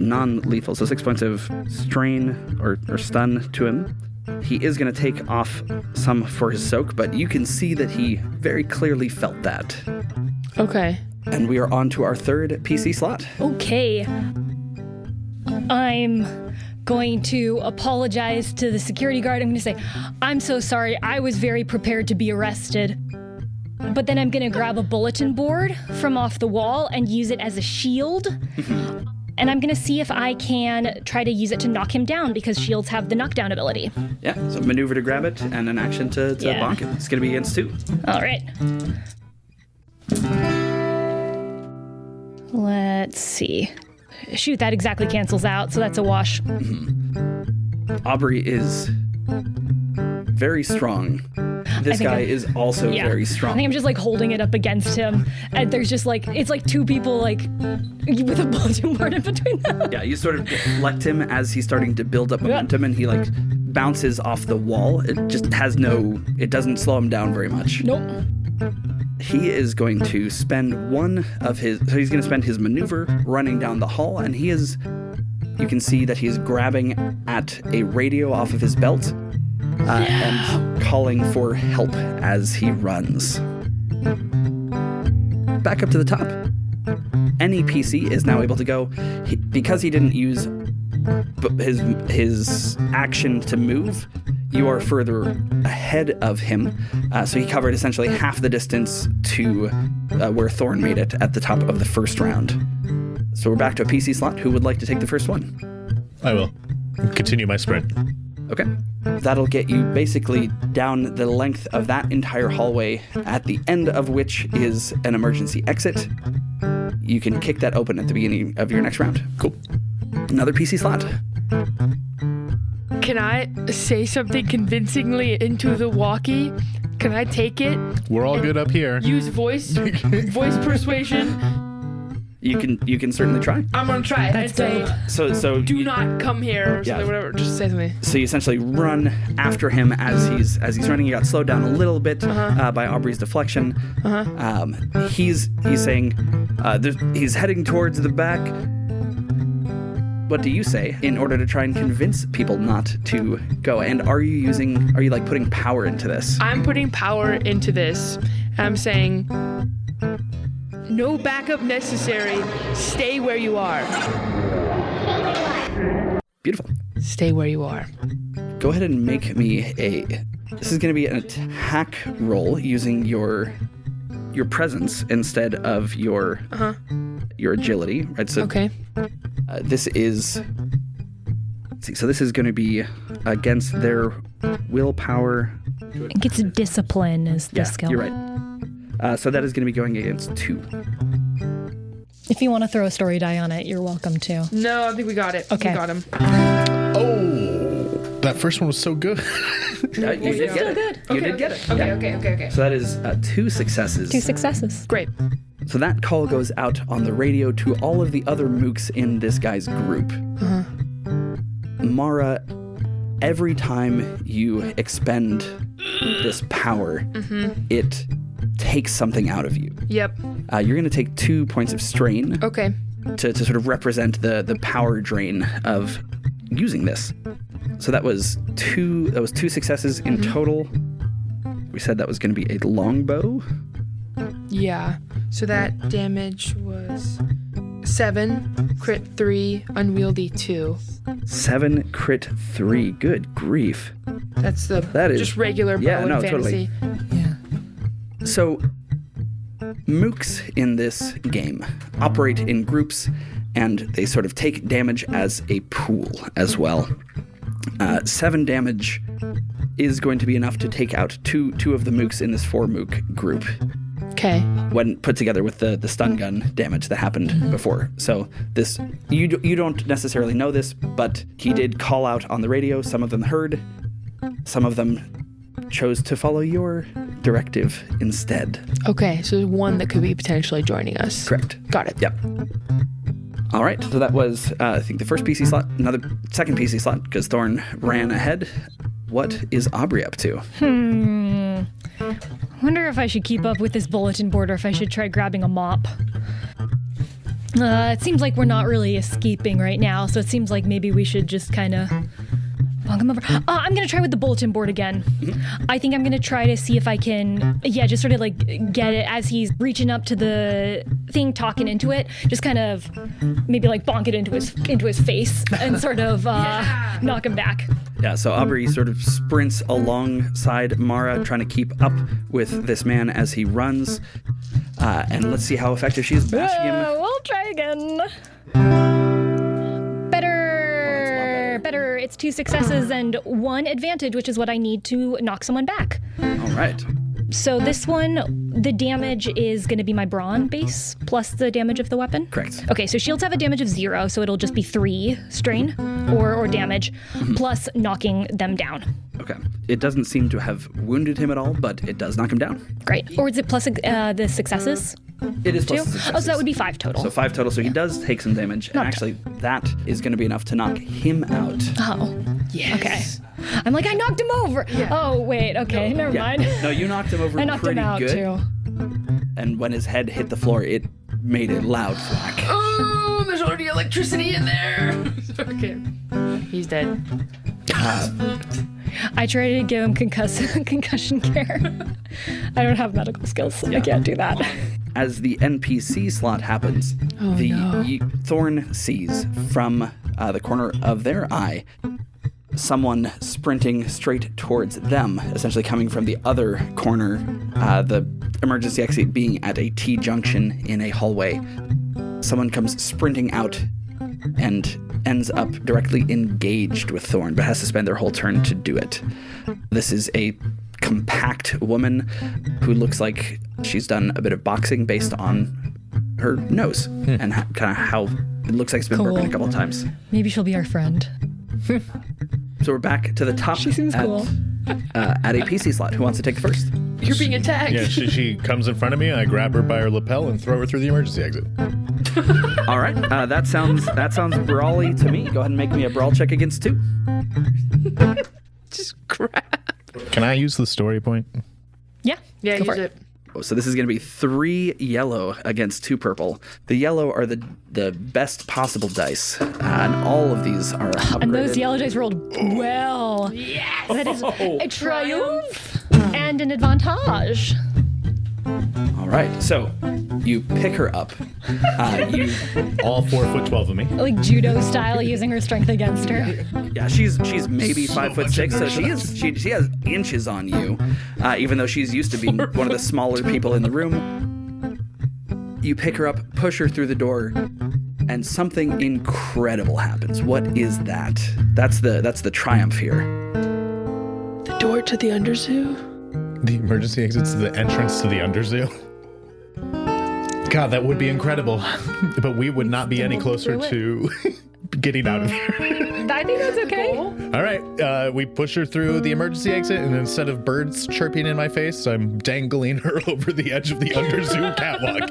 non-lethal, so 6 points of strain or stun to him. He is going to take off some for his soak, but you can see that he very clearly felt that. Okay. And we are on to our third PC slot. Okay. I'm going to apologize to the security guard. I'm going to say, I'm so sorry. I was very prepared to be arrested. But then I'm going to grab a bulletin board from off the wall and use it as a shield. And I'm going to see if I can try to use it to knock him down because shields have the knockdown ability. Yeah, so maneuver to grab it and an action to bonk it. It's going to be against 2. All right. Let's see. Shoot, that exactly cancels out, so that's a wash. Aubrey is very strong. This guy is also very strong. I think I'm just like holding it up against him, and there's just like, it's like 2 people like with a bulletin board in between them. Yeah, you sort of deflect him as he's starting to build up momentum, and he like bounces off the wall. It just has it doesn't slow him down very much. Nope. He is going to spend he's going to spend his maneuver running down the hall, and you can see that he is grabbing at a radio off of his belt and calling for help as he runs. Back up to the top. Any PC is now able to go, because he didn't use his action to move. You are further ahead of him, so he covered essentially half the distance to where Thorne made it at the top of the first round. So we're back to a PC slot. Who would like to take the first one? I will. Continue my sprint. Okay. That'll get you basically down the length of that entire hallway, at the end of which is an emergency exit. You can kick that open at the beginning of your next round. Cool. Another PC slot. Can I say something convincingly into the walkie? Can I take it? We're all good up here. Use voice persuasion. You can certainly try. I'm gonna try it. That's and say, So do not come here. Or something, whatever. Just say something. So you essentially run after him as he's running. You got slowed down a little bit by Aubrey's deflection. He's saying he's heading towards the back. What do you say in order to try and convince people not to go? And are you like putting power into this? I'm putting power into this. I'm saying, no backup necessary. Stay where you are. Beautiful. Stay where you are. Go ahead and make me this is going to be an attack roll using your presence instead of your agility, right? So Okay. This is, let's see, so this is going to be against their willpower. I think it's discipline is the skill. You're right. So that is going to be going against 2. If you want to throw a story die on it, you're welcome to. No, I think we got it. Okay. We got him. Oh, that first one was so good. You did get it. good. You did get it. Okay, Yeah. okay. So that is 2 successes. 2 successes. Great. So that call goes out on the radio to all of the other mooks in this guy's group. Mara, every time you expend this power, it takes something out of you. Yep. You're going to take 2 points of strain Okay. to sort of represent the power drain of using this. So that was 2 successes in total. We said that was going to be a longbow. Yeah. So that damage was 7, crit 3, unwieldy 2. 7, crit 3. Good grief. That's That is- just regular bow in fantasy. Yeah. So, mooks in this game operate in groups, and they sort of take damage as a pool as well. 7 damage is going to be enough to take out two of the mooks in this 4-mook group. Okay. When put together with the stun gun damage that happened before. So this, you don't necessarily know this, but he did call out on the radio. Some of them heard. Some of them chose to follow your directive instead. Okay, so there's one that could be potentially joining us. Correct. Got it. Yep. All right, so that was, I think, the first PC slot. Another second PC slot, because Thorne ran ahead. What is Aubrey up to? Wonder if I should keep up with this bulletin board or if I should try grabbing a mop. It seems like we're not really escaping right now, so it seems like maybe we should just kind of Bonk him over. I'm going to try with the bulletin board again. I think I'm going to try to see if I can, just sort of like get it as he's reaching up to the thing, talking into it. Just kind of maybe like bonk it into his face and sort of knock him back. Yeah, so Aubrey sort of sprints alongside Mara, trying to keep up with this man as he runs. And let's see how effective she is bashing him. We'll try again. Better. It's 2 successes and 1 advantage, which is what I need to knock someone back. All right. So this one, the damage is going to be my brawn base plus the damage of the weapon? Correct. Okay, so shields have a damage of 0, so it'll just be 3 strain or damage plus knocking them down. Okay. It doesn't seem to have wounded him at all, but it does knock him down. Great. Or is it plus the successes? It is plus 2? the successes. Oh, so that would be 5 total. So 5 total. So he does take some damage. And actually, that is going to be enough to knock him out. Oh. Yes. Okay. I'm like, I knocked him over. Yeah. Oh, wait. Okay, never mind. No, you knocked him over I knocked pretty him out, good. too. And when his head hit the floor, it made a loud thwack. Oh, there's already electricity in there. Okay. He's dead. I tried to give him concussion care. I don't have medical skills, so I can't do that. As the NPC slot happens, Thorne sees from the corner of their eye someone sprinting straight towards them, essentially coming from the other corner, the emergency exit being at a T-junction in a hallway. Someone comes sprinting out and ends up directly engaged with Thorne, but has to spend their whole turn to do it. This is a compact woman who looks like she's done a bit of boxing based on her nose and kind of how it looks like it's been broken a couple of times. Maybe she'll be our friend. So we're back to the top. She seems cool. At a PC slot. Who wants to take the first? You're being attacked. Yeah, she comes in front of me, and I grab her by her lapel and throw her through the emergency exit. All right. That sounds brawly to me. Go ahead and make me a brawl check against 2. Just grab. Can I use the story point? Yeah. Yeah, go use for it. So this is going to be 3 yellow against 2 purple. The yellow are the best possible dice, and all of these are upgraded. And those yellow dice rolled well. Yes. That is a triumph and an advantage. All right. So you pick her up. You All 4'12" of me. Like judo style, using her strength against her. Yeah, she's maybe 5'6", so she has inches on you, even though she's used to being one of the smaller people in the room. You pick her up, push her through the door, and something incredible happens. What is that? That's the triumph here. The door to the underzoo. The emergency exit's the entrance to the underzoo. God, that would be incredible. But we would not be any closer to getting out of here. I think that's okay. All right, we push her through the emergency exit, and instead of birds chirping in my face, I'm dangling her over the edge of the underzoo catwalk.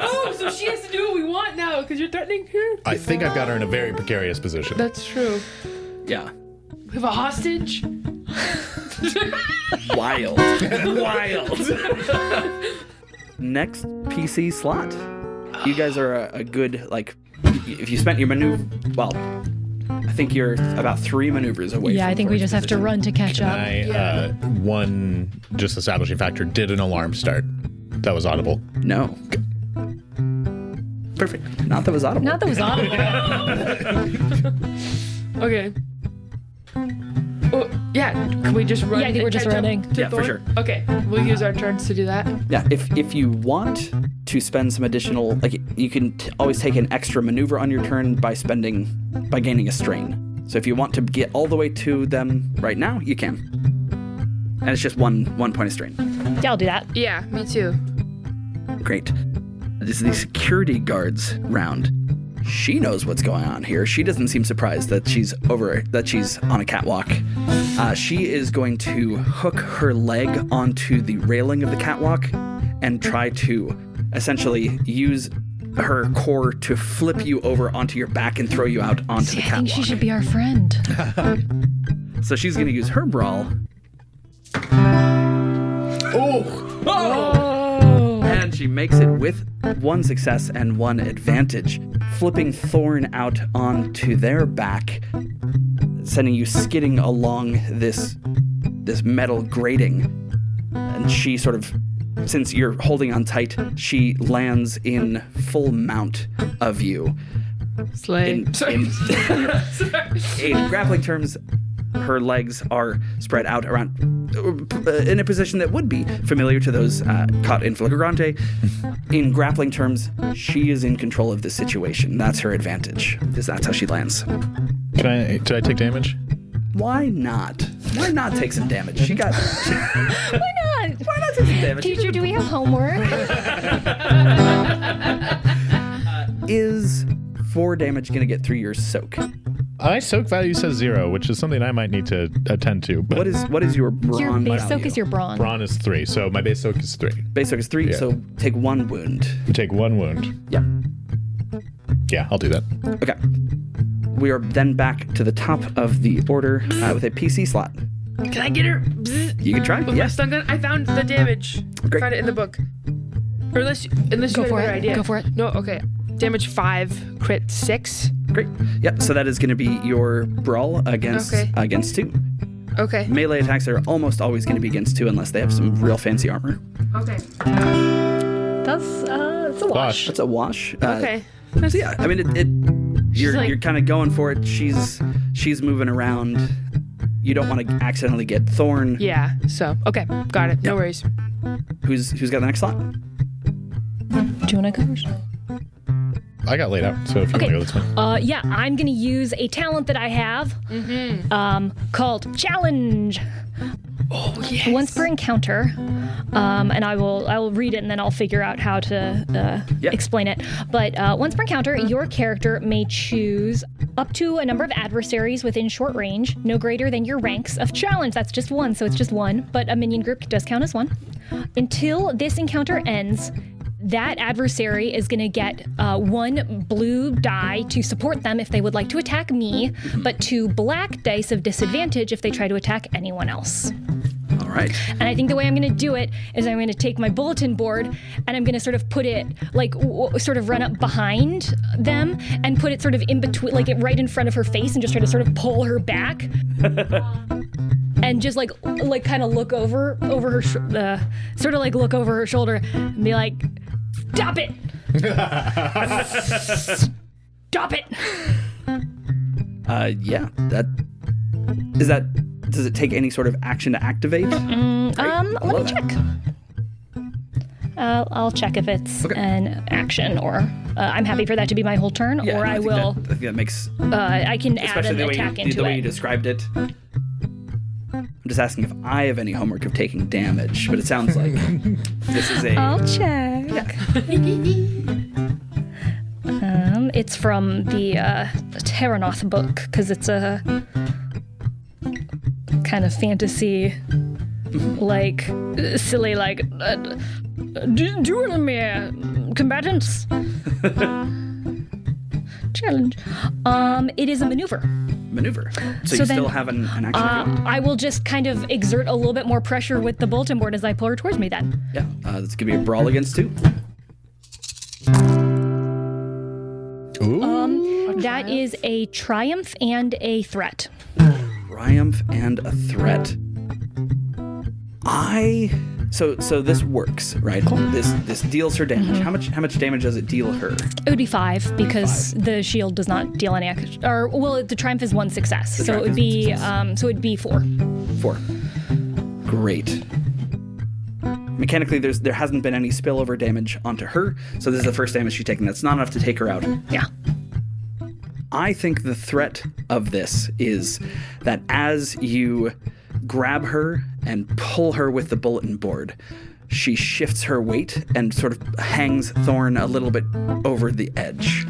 Oh, so she has to do what we want now because you're threatening her? I think I've got her in a very precarious position. That's true. Yeah. We have a hostage? Wild. Next PC slot. You guys are a good, like, if you spent your maneuver, well, I think you're about 3 maneuvers away Yeah, from I think we Thorne's just have to position. run to catch up. One just establishing factor, did an alarm start? That was audible. No. Perfect. Not that was audible. Not that was audible. Okay. Oh, yeah, can we just run? Yeah, I think we're just catch up running. to Yeah, for Thorne? sure. Okay, we'll use our turns to do that. Yeah, if you want to spend some additional, like, you can always take an extra maneuver on your turn by gaining a strain. So if you want to get all the way to them right now, you can. And it's just one point of strain. Yeah, I'll do that. Yeah, me too. Great. This is the security guards round. She knows what's going on here. She doesn't seem surprised that she's on a catwalk. She is going to hook her leg onto the railing of the catwalk and try to essentially use her core to flip you over onto your back and throw you out onto the I think catwalk. she should be our friend. So she's going to use her brawl. Oh! And She makes it with 1 success and 1 advantage, flipping Thorne out onto their back, sending you skidding along this metal grating. And she sort of, since you're holding on tight, she lands in full mount of you. Slay. In grappling terms, her legs are spread out around in a position that would be familiar to those caught in flagrante. In grappling terms, she is in control of the situation. That's her advantage, because that's how she lands. Did I take damage? Why not? Why not take some damage? She got... Why not? Why not take some damage? Teacher, do we have homework? Is 4 damage going to get through your soak? My soak value says 0, which is something I might need to attend to. But What is your brawn Your base value? soak is your brawn. brawn is 3, so my base soak is 3. Base soak is 3, Yeah. so take 1 wound. You take 1 wound. Yeah. Yeah, I'll do that. Okay. We are then back to the top of the order with a PC slot. Can I get her? Bzz, You can try. with my stun gun? I found the damage. Great. Found it in the book. Or unless Go you have for a better it. idea. Go for it. No, okay. Damage 5, crit 6. Great. Yep. So that is going to be your brawl against Okay. against 2. Okay. Melee attacks are almost always going to be against 2 unless they have some real fancy armor. Okay. That's it's a wash. That's a wash. Okay. So yeah, I mean you're like- you're kind of going for it. She's moving around. You don't want to accidentally get Thorne. Yeah. So okay, got it. No worries. Who's got the next slot? Do you want to go first? I got laid out, so if you Okay. want to go, that's fine. Yeah, I'm gonna use a talent that I have, called Challenge. Oh yes. Once per encounter, and I will read it and then I'll figure out how to explain it. But once per encounter, your character may choose up to a number of adversaries within short range, no greater than your ranks of challenge. That's just 1, so it's just 1. But a minion group does count as 1. Until this encounter ends, that adversary is going to get 1 blue die to support them if they would like to attack me, but 2 black dice of disadvantage if they try to attack anyone else. All right. And I think the way I'm going to do it is I'm going to take my bulletin board and I'm going to sort of put it like sort of run up behind them and put it sort of in between, like it right in front of her face, and just try to sort of pull her back. And just like kind of look over her sort of like look over her shoulder and be like, stop it. Stop it. Yeah. Does it take any sort of action to activate? Let me check. I'll check if it's an action, or I'm happy for that to be my whole turn, Yeah, or no, I think will. I think that makes, I can add especially an the way attack you, into the way you it. described it. I'm just asking if I have any homework of taking damage, but it sounds like this is a. I'll check. It's from the Terranoth book, because it's a kind of fantasy, like silly, like duel me, combatants. Challenge. It is a maneuver. Maneuver. So So you then, still have an action. If you want. I will just kind of exert a little bit more pressure with the bulletin board as I pull her towards me then. Yeah. It's gonna be a brawl against 2. Ooh. That is a triumph and a threat. Triumph and a threat. So this works, right? This deals her damage. Mm-hmm. How much damage does it deal her? It would be 5 because the shield does not deal any action. Or well, the triumph is 1 success, so it triumph would is be 1 it'd be 4. 4. Great. Mechanically, there hasn't been any spillover damage onto her, so this is the first damage she's taken. That's not enough to take her out. Yeah. I think the threat of this is that as you grab her and pull her with the bulletin board, she shifts her weight and sort of hangs Thorne a little bit over the edge.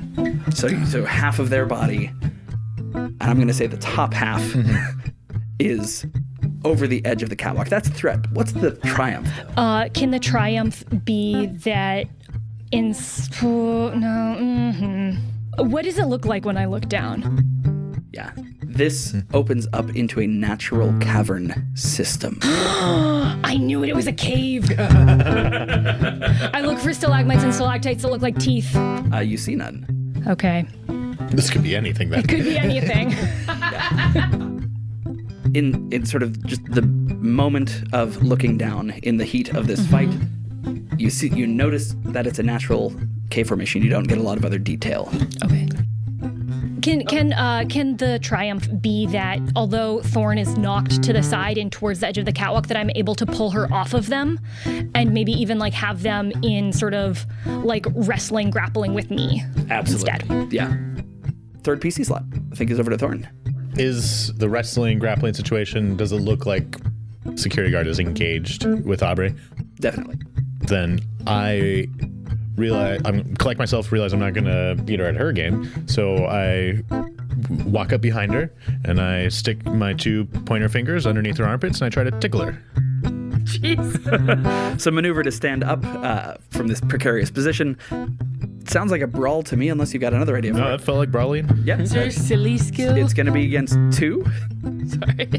So half of their body, and I'm going to say the top half, is over the edge of the catwalk. That's a threat. What's the triumph, though? Can the triumph be that What does it look like when I look down? Yeah. This opens up into a natural cavern system. I knew it. It was a cave. I look for stalagmites and stalactites that look like teeth. You see none. Okay. This could be anything then. It could be anything. In sort of just the moment of looking down in the heat of this fight, you notice that it's a natural cave formation. You don't get a lot of other detail. Okay. Can the triumph be that although Thorne is knocked to the side and towards the edge of the catwalk, that I'm able to pull her off of them and maybe even like have them in sort of like wrestling, grappling with me? Absolutely. Instead. Yeah. Third PC slot, I think, is over to Thorne. Is the wrestling, grappling situation, does it look like security guard is engaged with Aubrey? Definitely. Then I collect myself, realize I'm not going to beat her at her game. So I walk up behind her and I stick my 2 pointer fingers underneath her armpits and I try to tickle her. Jeez. So maneuver to stand up from this precarious position. Sounds like a brawl to me, unless you've got another idea. No, for that felt like brawling. Yeah. Is there a silly skill? It's going to be against 2. Sorry.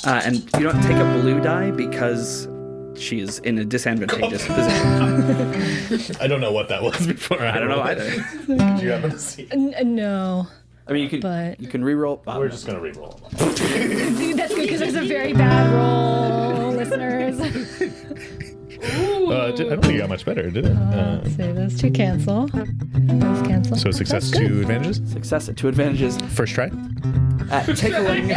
And you don't take a blue die because she is in a disadvantageous position. I don't know what that was before. I don't know either. Did you happen to see? No. I mean, you can re-roll. We're just going to re-roll. That's good because it's a very bad roll, listeners. I don't think it got much better, did it? Let's see, those 2 cancel. Those cancel. So success 2 advantages? Success at 2 advantages. First try? At tickling.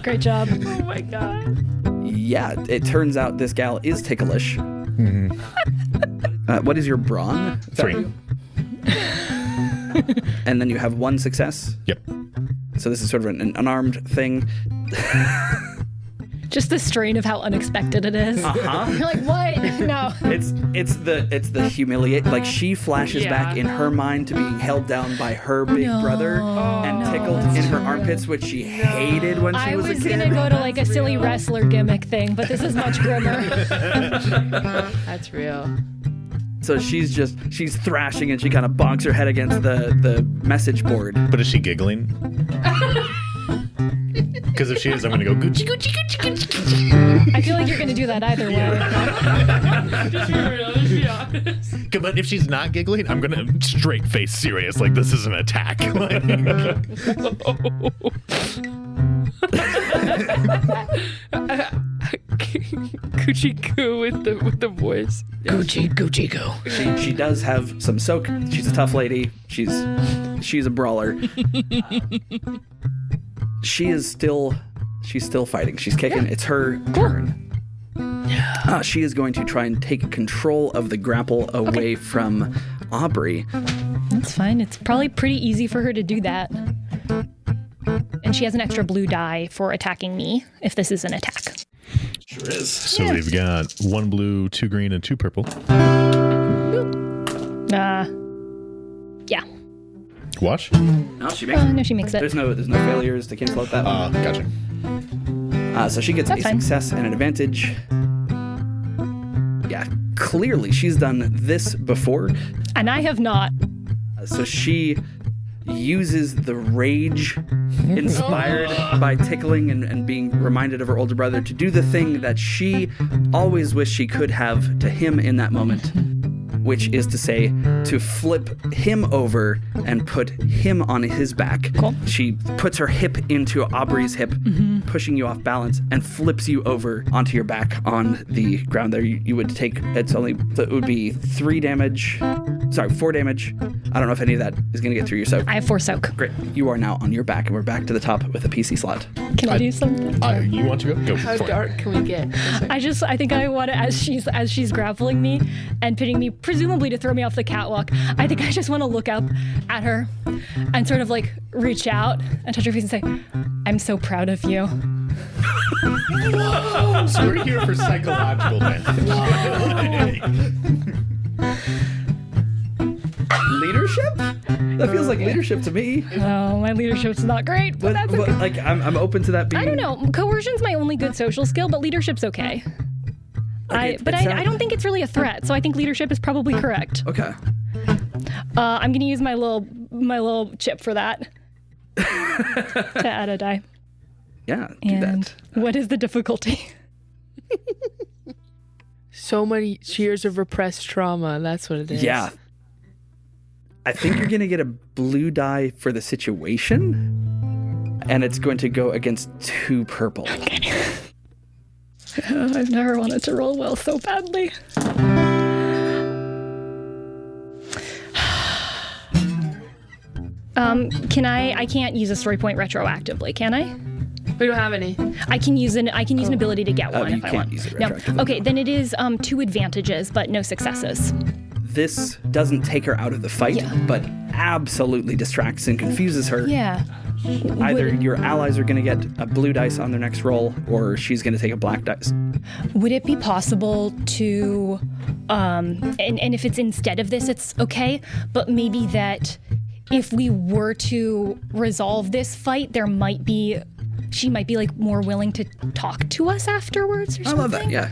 Great job. Oh my god. Yeah, it turns out this gal is ticklish. What is your brawn? 3. And then you have 1 success. Yep. So this is sort of an unarmed thing. Just the strain of how unexpected it is. You're like, what? No. It's the humiliate. Like she flashes back in her mind to being held down by her big brother and tickled in her armpits, which she hated when she was a kid. I was gonna go to like a silly wrestler gimmick thing, but this is much grimmer. That's real. So she's thrashing and she kind of bonks her head against the message board. But is she giggling? Because if she is, I'm going to go Gucci, Gucci, Gucci, Gucci, Gucci. I feel like you're gonna do that either way. Just be real, just be honest. But if she's not giggling, I'm going to straight face serious. Like, this is an attack. Coochie coo with the voice. Yeah. Gucci go. She does have some soak. She's a tough lady. She's a brawler. She's still fighting. She's kicking. It's her turn. She is going to try and take control of the grapple away from Aubrey. That's fine. It's probably pretty easy for her to do that. And she has an extra blue die for attacking me if this is an attack. Sure is. So we've got 1 blue, 2 green, and 2 purple. Yeah. Watch. No, she makes it. No, she makes it. There's no failures to cancel out that one. Gotcha. So she gets That's a fine. success and an advantage. Yeah, clearly she's done this before. And I have not. So she uses the rage inspired by tickling and being reminded of her older brother to do the thing that she always wished she could have to him in that moment, which is to say, to flip him over and put him on his back. Cool. She puts her hip into Aubrey's hip, pushing you off balance, and flips you over onto your back on the ground there. You would take, it would be 4 damage. I don't know if any of that is going to get through your soak. I have 4 soak. Great. You are now on your back, and we're back to the top with a PC slot. Can I do something? You want to go? Go How for it. dark can we get? I think I want to, as she's grappling me and pitting me, presumably to throw me off the catwalk, I think I just want to look up at her and sort of like reach out and touch her face and say, I'm so proud of you. So we're here for psychological damage. Leadership? That feels like leadership to me. Oh, my leadership's not great, but that's okay. Like I'm open to that being. I don't know. Coercion's my only good social skill, but leadership's okay. I don't think it's really a threat, so I think leadership is probably correct. Okay. I'm gonna use my little chip for that. to add a die. Yeah, do And that. what is the difficulty? So many years of repressed trauma. That's what it is. Yeah. I think you're going to get a blue die for the situation, and it's going to go against 2 purple. I've never wanted to roll well so badly. I can't use a story point retroactively, can I? We don't have any. I can use an ability to get one you if I can't want. use it No. retroactively, Okay, no. then it is 2 advantages, but no successes. This doesn't take her out of the fight, Yeah. but absolutely distracts and confuses her. Yeah. Either your allies are going to get a blue dice on their next roll, or she's going to take a black dice. Would it be possible to, and if it's instead of this, it's okay, but maybe that if we were to resolve this fight, she might be like more willing to talk to us afterwards or I something? love that, yeah.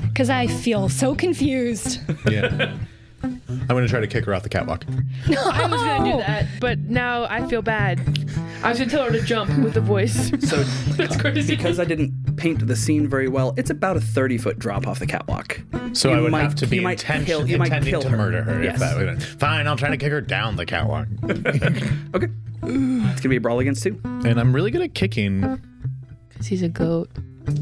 Because I feel so confused. Yeah. I'm going to try to kick her off the catwalk. I was going to do that, but now I feel bad. I was going to tell her to jump with the voice. So That's crazy. because I didn't paint the scene very well, it's about a 30-foot drop off the catwalk. So You I would might- have to be you might intending kill to her. murder her. Yes. If that was fine, I'll try to kick her down the catwalk. Okay. It's going to be a brawl against 2. And I'm really good at kicking. Because he's a goat.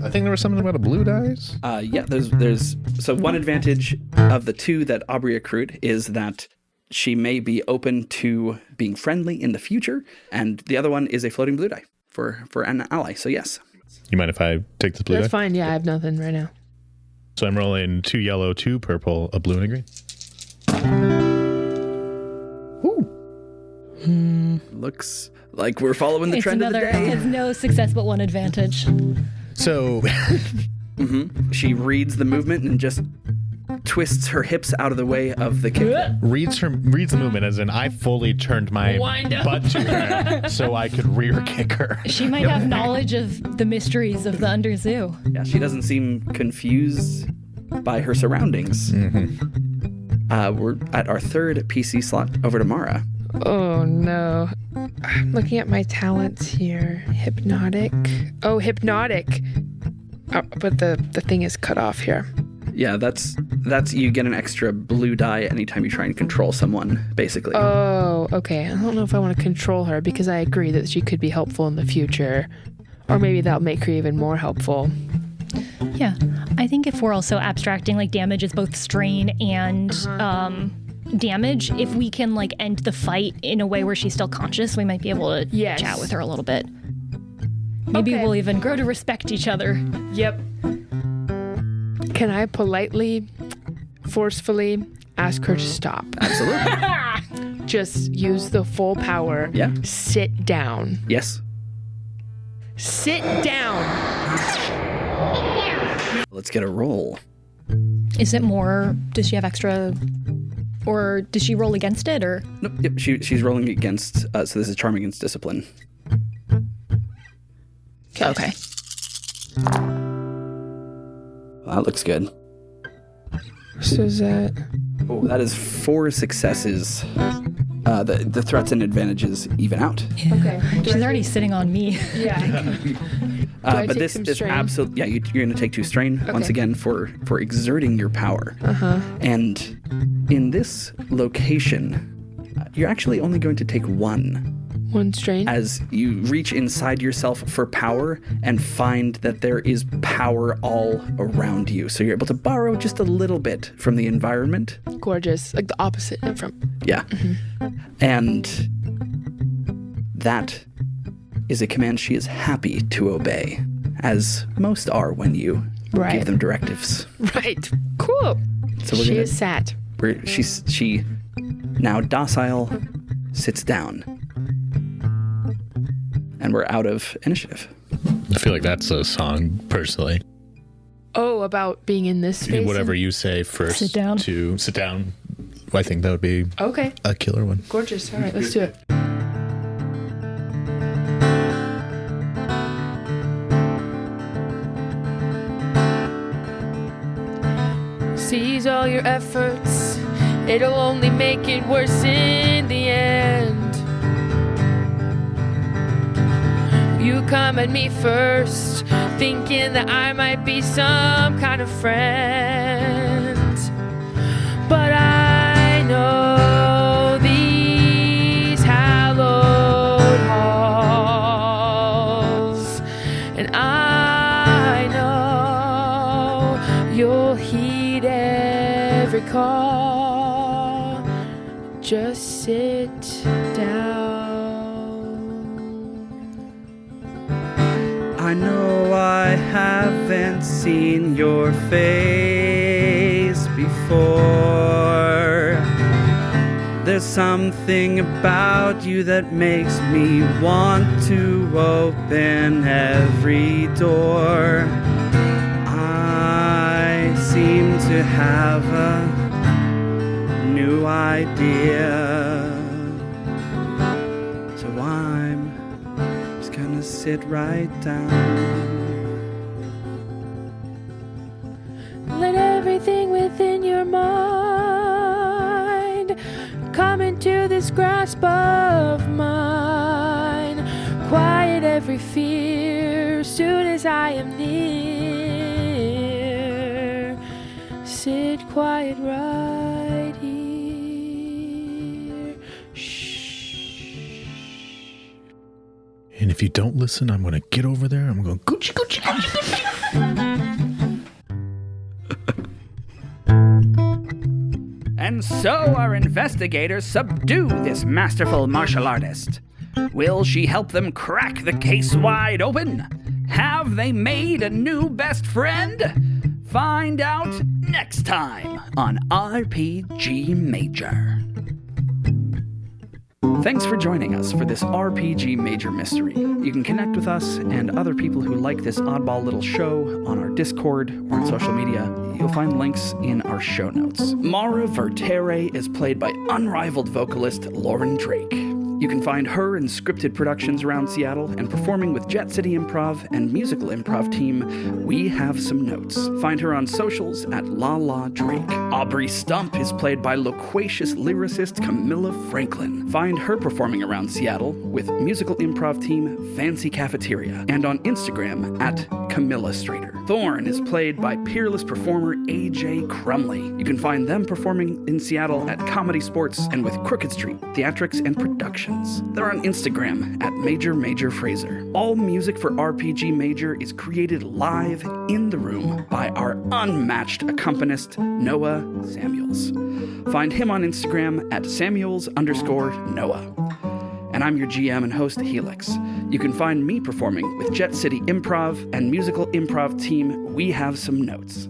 I think there was something about a blue dice. Yeah, there's so one advantage of the 2 that Aubrey accrued is that she may be open to being friendly in the future, and the other one is a floating blue die for an ally. So yes. You mind if I take this blue That's die? fine. Yeah, I have nothing right now. So I'm rolling 2 yellow, 2 purple, a blue, and a green. Looks like we're following the It's trend of the day. It's no success but 1 advantage. So She reads the movement and just twists her hips out of the way of the kick. reads the movement as in I fully turned my Wind up. butt to her so I could rear kick her. She might have knowledge of the mysteries of the Under Zoo. Yeah, she doesn't seem confused by her surroundings. We're at our 3rd PC slot. Over to Mara. Oh, no. I'm looking at my talents here. Hypnotic. Oh, hypnotic. Oh, but the thing is cut off here. Yeah, that's you get an extra blue die anytime you try and control someone, basically. Oh, okay. I don't know if I want to control her because I agree that she could be helpful in the future. Or maybe that'll make her even more helpful. Yeah. I think if we're also abstracting like damage is both strain and damage, if we can like end the fight in a way where she's still conscious, we might be able to Yes. chat with her a little bit. Maybe Okay. we'll even grow to respect each other. Yep. Can I politely, forcefully ask her to stop? Absolutely. Just use the full power. Yeah. Sit down. Yes. Sit down. Let's get a roll. Is it more? Does she have extra? Or does she roll against it? Or Nope. Yep. She's rolling against. So this is charm against discipline. okay. Well, that looks good. So is that... Oh, that is 4 successes. The threats and advantages even out. Okay. She's already sitting on me. Yeah. I But take this some is strain? absolutely. Yeah, you're going to take 2 strain once Okay. again for exerting your power. And in this location, you're actually only going to take 1. One strain. As you reach inside yourself for power and find that there is power all around you. So you're able to borrow just a little bit from the environment. Gorgeous. Like the opposite from... Yeah. And that is a command she is happy to obey, as most are when you Right. give them directives. Right. Cool. So we're She gonna- is sat. She now docile sits down. And we're out of initiative. I feel like that's a song, personally. Oh, about being in this space? Whatever you say first Sit down. to sit down, I think that would be Okay. a killer one. Gorgeous. All right, let's do it. Seize all your efforts. It'll only make it worse in the end. to come at me first, thinking that I might be some kind of friend. But I know these hallowed halls, and I know you'll heed every call. Just sit down. I know I haven't seen your face before. There's something about you that makes me want to open every door. I seem to have a new idea. So I'm just gonna sit right down. Let everything within your mind come into this grasp of mine. Quiet every fear soon as I am near. Sit quiet right here. Shh. And if you don't listen, I'm going to get over there. I'm going Gucci, Gucci, Gucci, Gucci. And so our investigators subdue this masterful martial artist. Will she help them crack the case wide open? Have they made a new best friend? Find out next time on RPG Major. Thanks for joining us for this RPG Major mystery. You can connect with us and other people who like this oddball little show on our Discord or on social media. You'll find links in our show notes. Mara Vertere is played by unrivaled vocalist Lauren Drake. You can find her in scripted productions around Seattle and performing with Jet City Improv and musical improv team We Have Some Notes. Find her on socials at La La Drake. Aubrey Stump is played by loquacious lyricist Camilla Franklin. Find her performing around Seattle with musical improv team Fancy Cafeteria and on Instagram at Camilla Strader. Thorne is played by peerless performer AJ Krumley. You can find them performing in Seattle at Comedy Sports and with Crooked Street Theatrics and Productions. They're on Instagram at Major Fraser. All music for RPG Major is created live in the room by our unmatched accompanist, Noah Samuels. Find him on Instagram at Samuels_Noah. And I'm your GM and host, Helix. You can find me performing with Jet City Improv and musical improv team We Have Some Notes.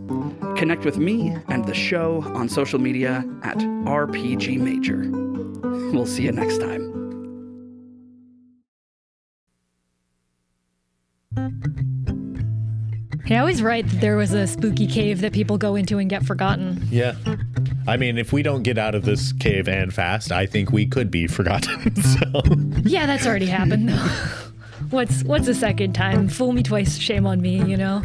Connect with me and the show on social media at RPG Major. We'll see you next time. I always write that there was a spooky cave that people go into and get forgotten. Yeah. I mean, if we don't get out of this cave and fast, I think we could be forgotten. So. Yeah, that's already happened, though. What's a second time? Fool me twice, shame on me, you know?